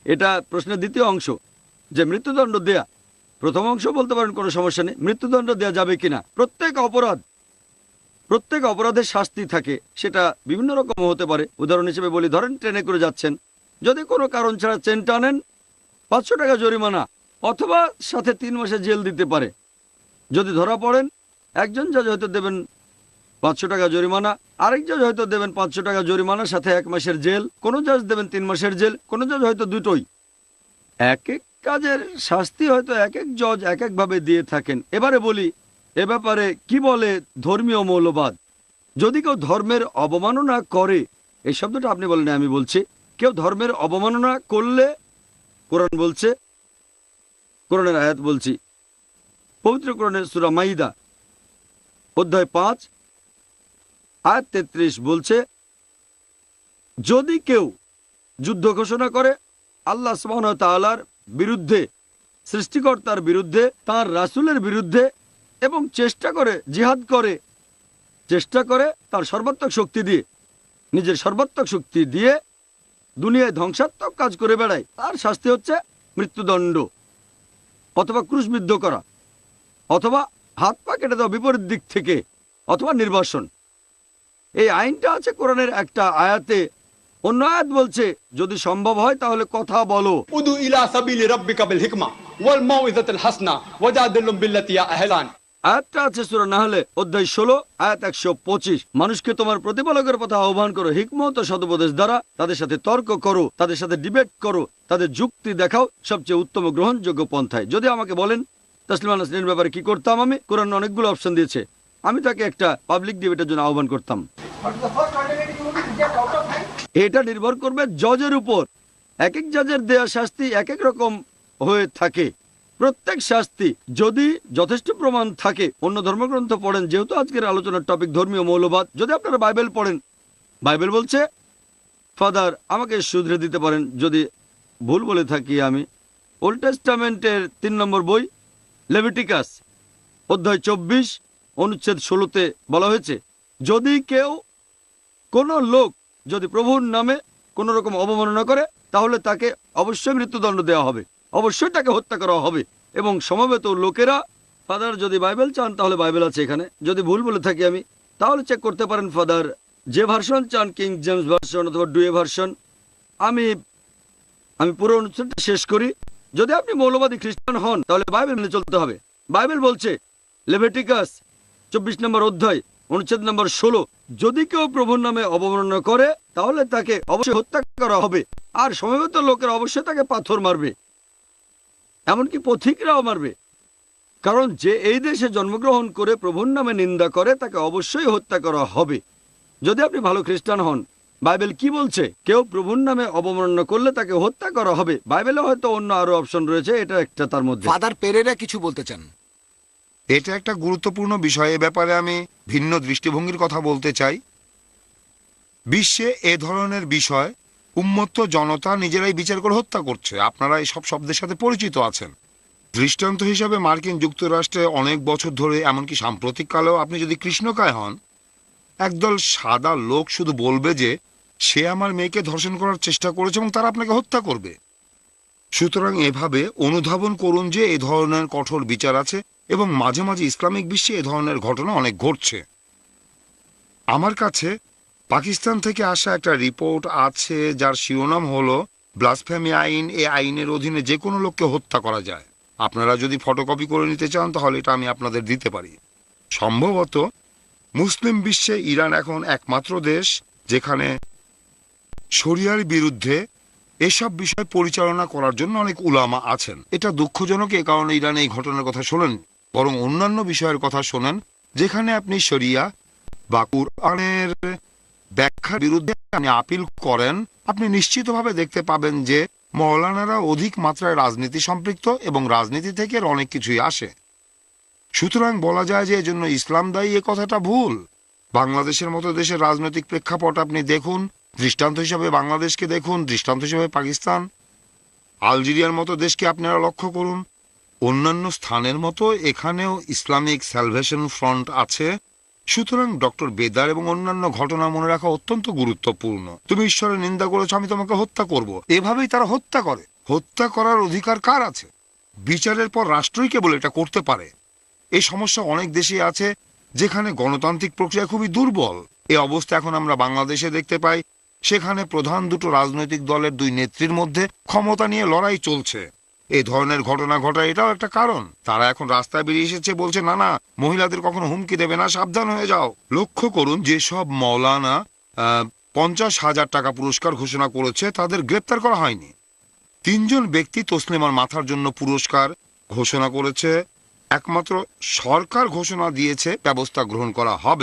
এটা প্রশ্নের দ্বিতীয় অংশ, যে মৃত্যুদণ্ড দেয়া। প্রথম অংশ বলতে পারেন কোনো সমস্যা নেই, মৃত্যুদণ্ড দেওয়া যাবে কিনা। প্রত্যেক অপরাধের শাস্তি থাকে, সেটা বিভিন্ন রকম হতে পারে। উদাহরণ হিসেবে বলি, ধরেন ট্রেনে করে যাচ্ছেন, যদি কোনো কারণ ছাড়া চেন টানেন 500 টাকা জরিমানা অথবা সাথে 3 মাসের জেল দিতে পারে। যদি ধরা পড়েন, একজন জাজ হয়তো দেবেন 500 টাকা জরিমানা, আরেক জাজ হয়তো দেবেন 500 টাকা জরিমানা সাথে 1 মাসের জেল, কোন জাজ দেবেন 3 মাসের জেল, কোন জাজ হয়তো দুটোই। এক এক কাজের শাস্তি হয়তো এক এক জজ এক একভাবে দিয়ে থাকেন। এবারে বলি এ ব্যাপারে কি বলে ধর্মীয় মৌলবাদ। যদি কেউ ধর্মের অবমাননা করে, এই শব্দটা আপনি বলেন, আমি বলছি, কেউ ধর্মের অবমাননা করলে কোরআন বলছে, কোরআনের আয়াত বলছি, পবিত্র কোরআনের সূরা মাইদা অধ্যায় 5 আয়াত 33 বলছে, যদি কেউ যুদ্ধ ঘোষণা করে আল্লাহ সুবহানাহু ওয়া তাআলার বিরুদ্ধে, সৃষ্টিকর্তার বিরুদ্ধে, তার রাসূলের বিরুদ্ধে, এবং চেষ্টা করে, জিহাদ করে, চেষ্টা করে তার সর্বাত্মক শক্তি দিয়ে, নিজের সর্বাত্মক শক্তি দিয়ে দুনিয়ায় ধ্বংসাত্মক কাজ করে বেড়ায়, তার শাস্তি হচ্ছে মৃত্যুদণ্ড অথবা ক্রুশবিদ্ধ করা অথবা হাত পা কেটে দেওয়া বিপরীত দিক থেকে অথবা নির্বাসন। এই আইনটা আছে কোরআনের একটা আয়াতে। অন্য আয়াত বলছে যদি সম্ভব হয় তাহলে কথা বলো। উদু ইলা সাবিলি রাব্বিকা বিল হিকমা ওয়াল মাউইযাতিল হাসনা ওয়াজাদিলুম বিল্লাতি ইয়া আহলান। আয়াতটা আছে সূরা নাহলে অধ্যায় 16 আয়াত 125। মানুষকে তোমার প্রতিপালকের পথে আহ্বান করো হিকমত ও সদুপদেশ দ্বারা, তাদের সাথে তর্ক করো, তাদের সাথে ডিবেট করো, তাদের যুক্তি দেখাও সবচেয়ে উত্তম গ্রহণযোগ্য পন্থায়। যদি আমাকে বলেন তসলিমা নাসরিনের ব্যাপারে কি করতাম, আমি কোরআন অনেকগুলো অপশন দিয়েছে, আমি তাকে একটা পাবলিক ডিবেটের জন্য আহ্বান করতাম। এটা নির্ভর করবে জজের উপর। এক এক জজের দেয়া শাস্তি এক এক রকম হয়ে থাকে। প্রত্যেক শাস্তি যদি যথেষ্ট প্রমাণ থাকে, অন্য ধর্মগ্রন্থ পড়েন, যেহেতু আজকের আলোচনার টপিক ধর্মীয় মৌলবাদ, যদি আপনারা বাইবেল পড়েন, বাইবেল বলছে ফাদার আমাকে শুধরে দিতে পারেন যদি ভুল বলে থাকি আমি, ওল্ড টেস্টামেন্টের 3 নম্বর বই লেভিটিকাস অধ্যায় 24 অনুচ্ছেদ 16-তে বলা হয়েছে, যদি কেউ কোনো লোক যদি প্রভুর নামে কোনো রকম অবমাননা করে তাহলে তাকে অবশ্যই মৃত্যুদণ্ড দেওয়া হবে, অবশ্যই তাকে হত্যা করা হবে। এবং সমবেত লোকেরা, ফাদার যদি বাইবেল চান তাহলে বাইবেল আছে এখানে, যদি ভুল বলে থাকি আমি তাহলে চেক করতে পারেন ফাদার, যে ভার্সন চান, কিং জেমস ভার্সন অথবা ডুয়ে ভার্সন। আমি পুরো অনুষ্ঠানটা শেষ করি। যদি আপনি মৌলবাদী খ্রিস্টান হন তাহলে বাইবেল মেনে চলতে হবে। বাইবেল বলছে লেভিটিকাস 24 নম্বর অধ্যায় অনুচ্ছেদ নম্বর 16, যদি কেউ প্রভুর নামে অবমাননা করে তাহলে তাকে অবশ্যই হত্যা করা হবে, আর সমবেত লোকেরা অবশ্যই তাকে পাথর মারবে, এমনকি পথিকরাও মারবে। কারণ যে এই দেশে জন্মগ্রহণ করে প্রভুর নামে নিন্দা করে তাকে অবশ্যই হত্যা করা হবে। যদি আপনি ভালো খ্রিস্টান হন, বাইবেল কি বলছে? কেউ প্রভুর নামে অবমাননা করলে তাকে হত্যা করা হবে। বাইবেলে হয়তো অন্য আরো অপশন রয়েছে, এটা একটা তার মধ্যে। ফাদার পেরেরা কিছু বলতে চান। এটা একটা গুরুত্বপূর্ণ বিষয়। এ ব্যাপারে আমি ভিন্ন দৃষ্টিভঙ্গির কথা বলতে চাই। বিশ্বে এ ধরনের বিষয় উন্মত্ত জনতা নিজেরাই বিচার করে হত্যা করছে। আপনারা এই সব শব্দের সাথে পরিচিত আছেন। দৃষ্টান্ত হিসাবে মার্কিন যুক্তরাষ্ট্রে অনেক বছর ধরে, এমনকি সাম্প্রতিক কালেও আপনি যদি কৃষ্ণকায় হন, একদল সাদা লোক শুধু বলবে যে সে আমার মেয়েকে ধর্ষণ করার চেষ্টা করেছে এবং তারা আপনাকে হত্যা করবে। সুতরাং এভাবে অনুধাবন করুন যে এ ধরনের কঠোর বিচার আছে এবং মাঝে মাঝে ইসলামিক বিশ্বে এ ধরনের ঘটনা অনেক ঘটছে। আমার কাছে পাকিস্তান থেকে আসা একটা রিপোর্ট আছে যার শিরোনাম হলো ব্লাসফেমি আইন। এই আইনের অধীনে যে কোনো লোককে হত্যা করা যায়। আপনারা যদি ফটোকপি করে নিতে চান তাহলে এটা আমি আপনাদের দিতে পারি। সম্ভবত মুসলিম বিশ্বে ইরান এখন একমাত্র দেশ যেখানে শরিয়ার বিরুদ্ধে এসব বিষয় পরিচালনা করার জন্য অনেক উলামা আছেন। এটা দুঃখজনক, এ কারণে ইরানে এই ঘটনার কথা শোনেন, বরং অন্যান্য বিষয়ের কথা শোনেন যেখানে আপনি শরিয়া বা কুরআনের ব্যাখ্যার বিরুদ্ধে আপনি আপিল করেন। আপনি নিশ্চিতভাবে দেখতে পাবেন যে মৌলানারা অধিক মাত্রায় রাজনীতি সম্পৃক্ত এবং রাজনীতি থেকে অনেক কিছুই আসে। সুতরাং বলা যায় যে এজন্য ইসলাম দায়ী, এ কথাটা ভুল। বাংলাদেশের মতো দেশের রাজনৈতিক প্রেক্ষাপট আপনি দেখুন, দৃষ্টান্ত হিসাবে বাংলাদেশকে দেখুন, দৃষ্টান্ত হিসাবে পাকিস্তান, আলজেরিয়ার মতো দেশকে আপনারা লক্ষ্য করুন। অন্যান্য স্থানের মতো এখানেও ইসলামিক স্যালভেশন ফ্রন্ট আছে। সুতরাং ডক্টর বেদার এবং অন্যান্য ঘটনা মনে রাখা অত্যন্ত গুরুত্বপূর্ণ। তুমি ঈশ্বরের নিন্দা করেছ, আমি তোমাকে হত্যা করব, এভাবেই তারা হত্যা করে। হত্যা করার অধিকার কার আছে? বিচারের পর রাষ্ট্রই কেবল এটা করতে পারে। এই সমস্যা অনেক দেশে আছে যেখানে গণতান্ত্রিক প্রক্রিয়া খুবই দুর্বল। এই অবস্থা এখন আমরা বাংলাদেশে দেখতে পাই। সেখানে প্রধান দুটো রাজনৈতিক দলের দুই নেত্রীর মধ্যে ক্ষমতা নিয়ে লড়াই চলছে। এই ধরনের ঘটনা ঘটায় এটাও একটা কারণ। তারা এখন রাস্তায় বেরিয়ে এসেছে, বলছে না না, মহিলাদের কখনো হুমকি দেবে না, সাবধান হয়ে যাও। লক্ষ্য করুন, যেসব মৌলানা 50,000 টাকা পুরস্কার ঘোষণা করেছে তাদের গ্রেপ্তার করা হয়নি। 3 জন ব্যক্তি তসলিমার মাথার জন্য পুরস্কার ঘোষণা করেছে। একমাত্র সরকার ঘোষণা দিয়েছে ব্যবস্থা গ্রহণ করা হবে।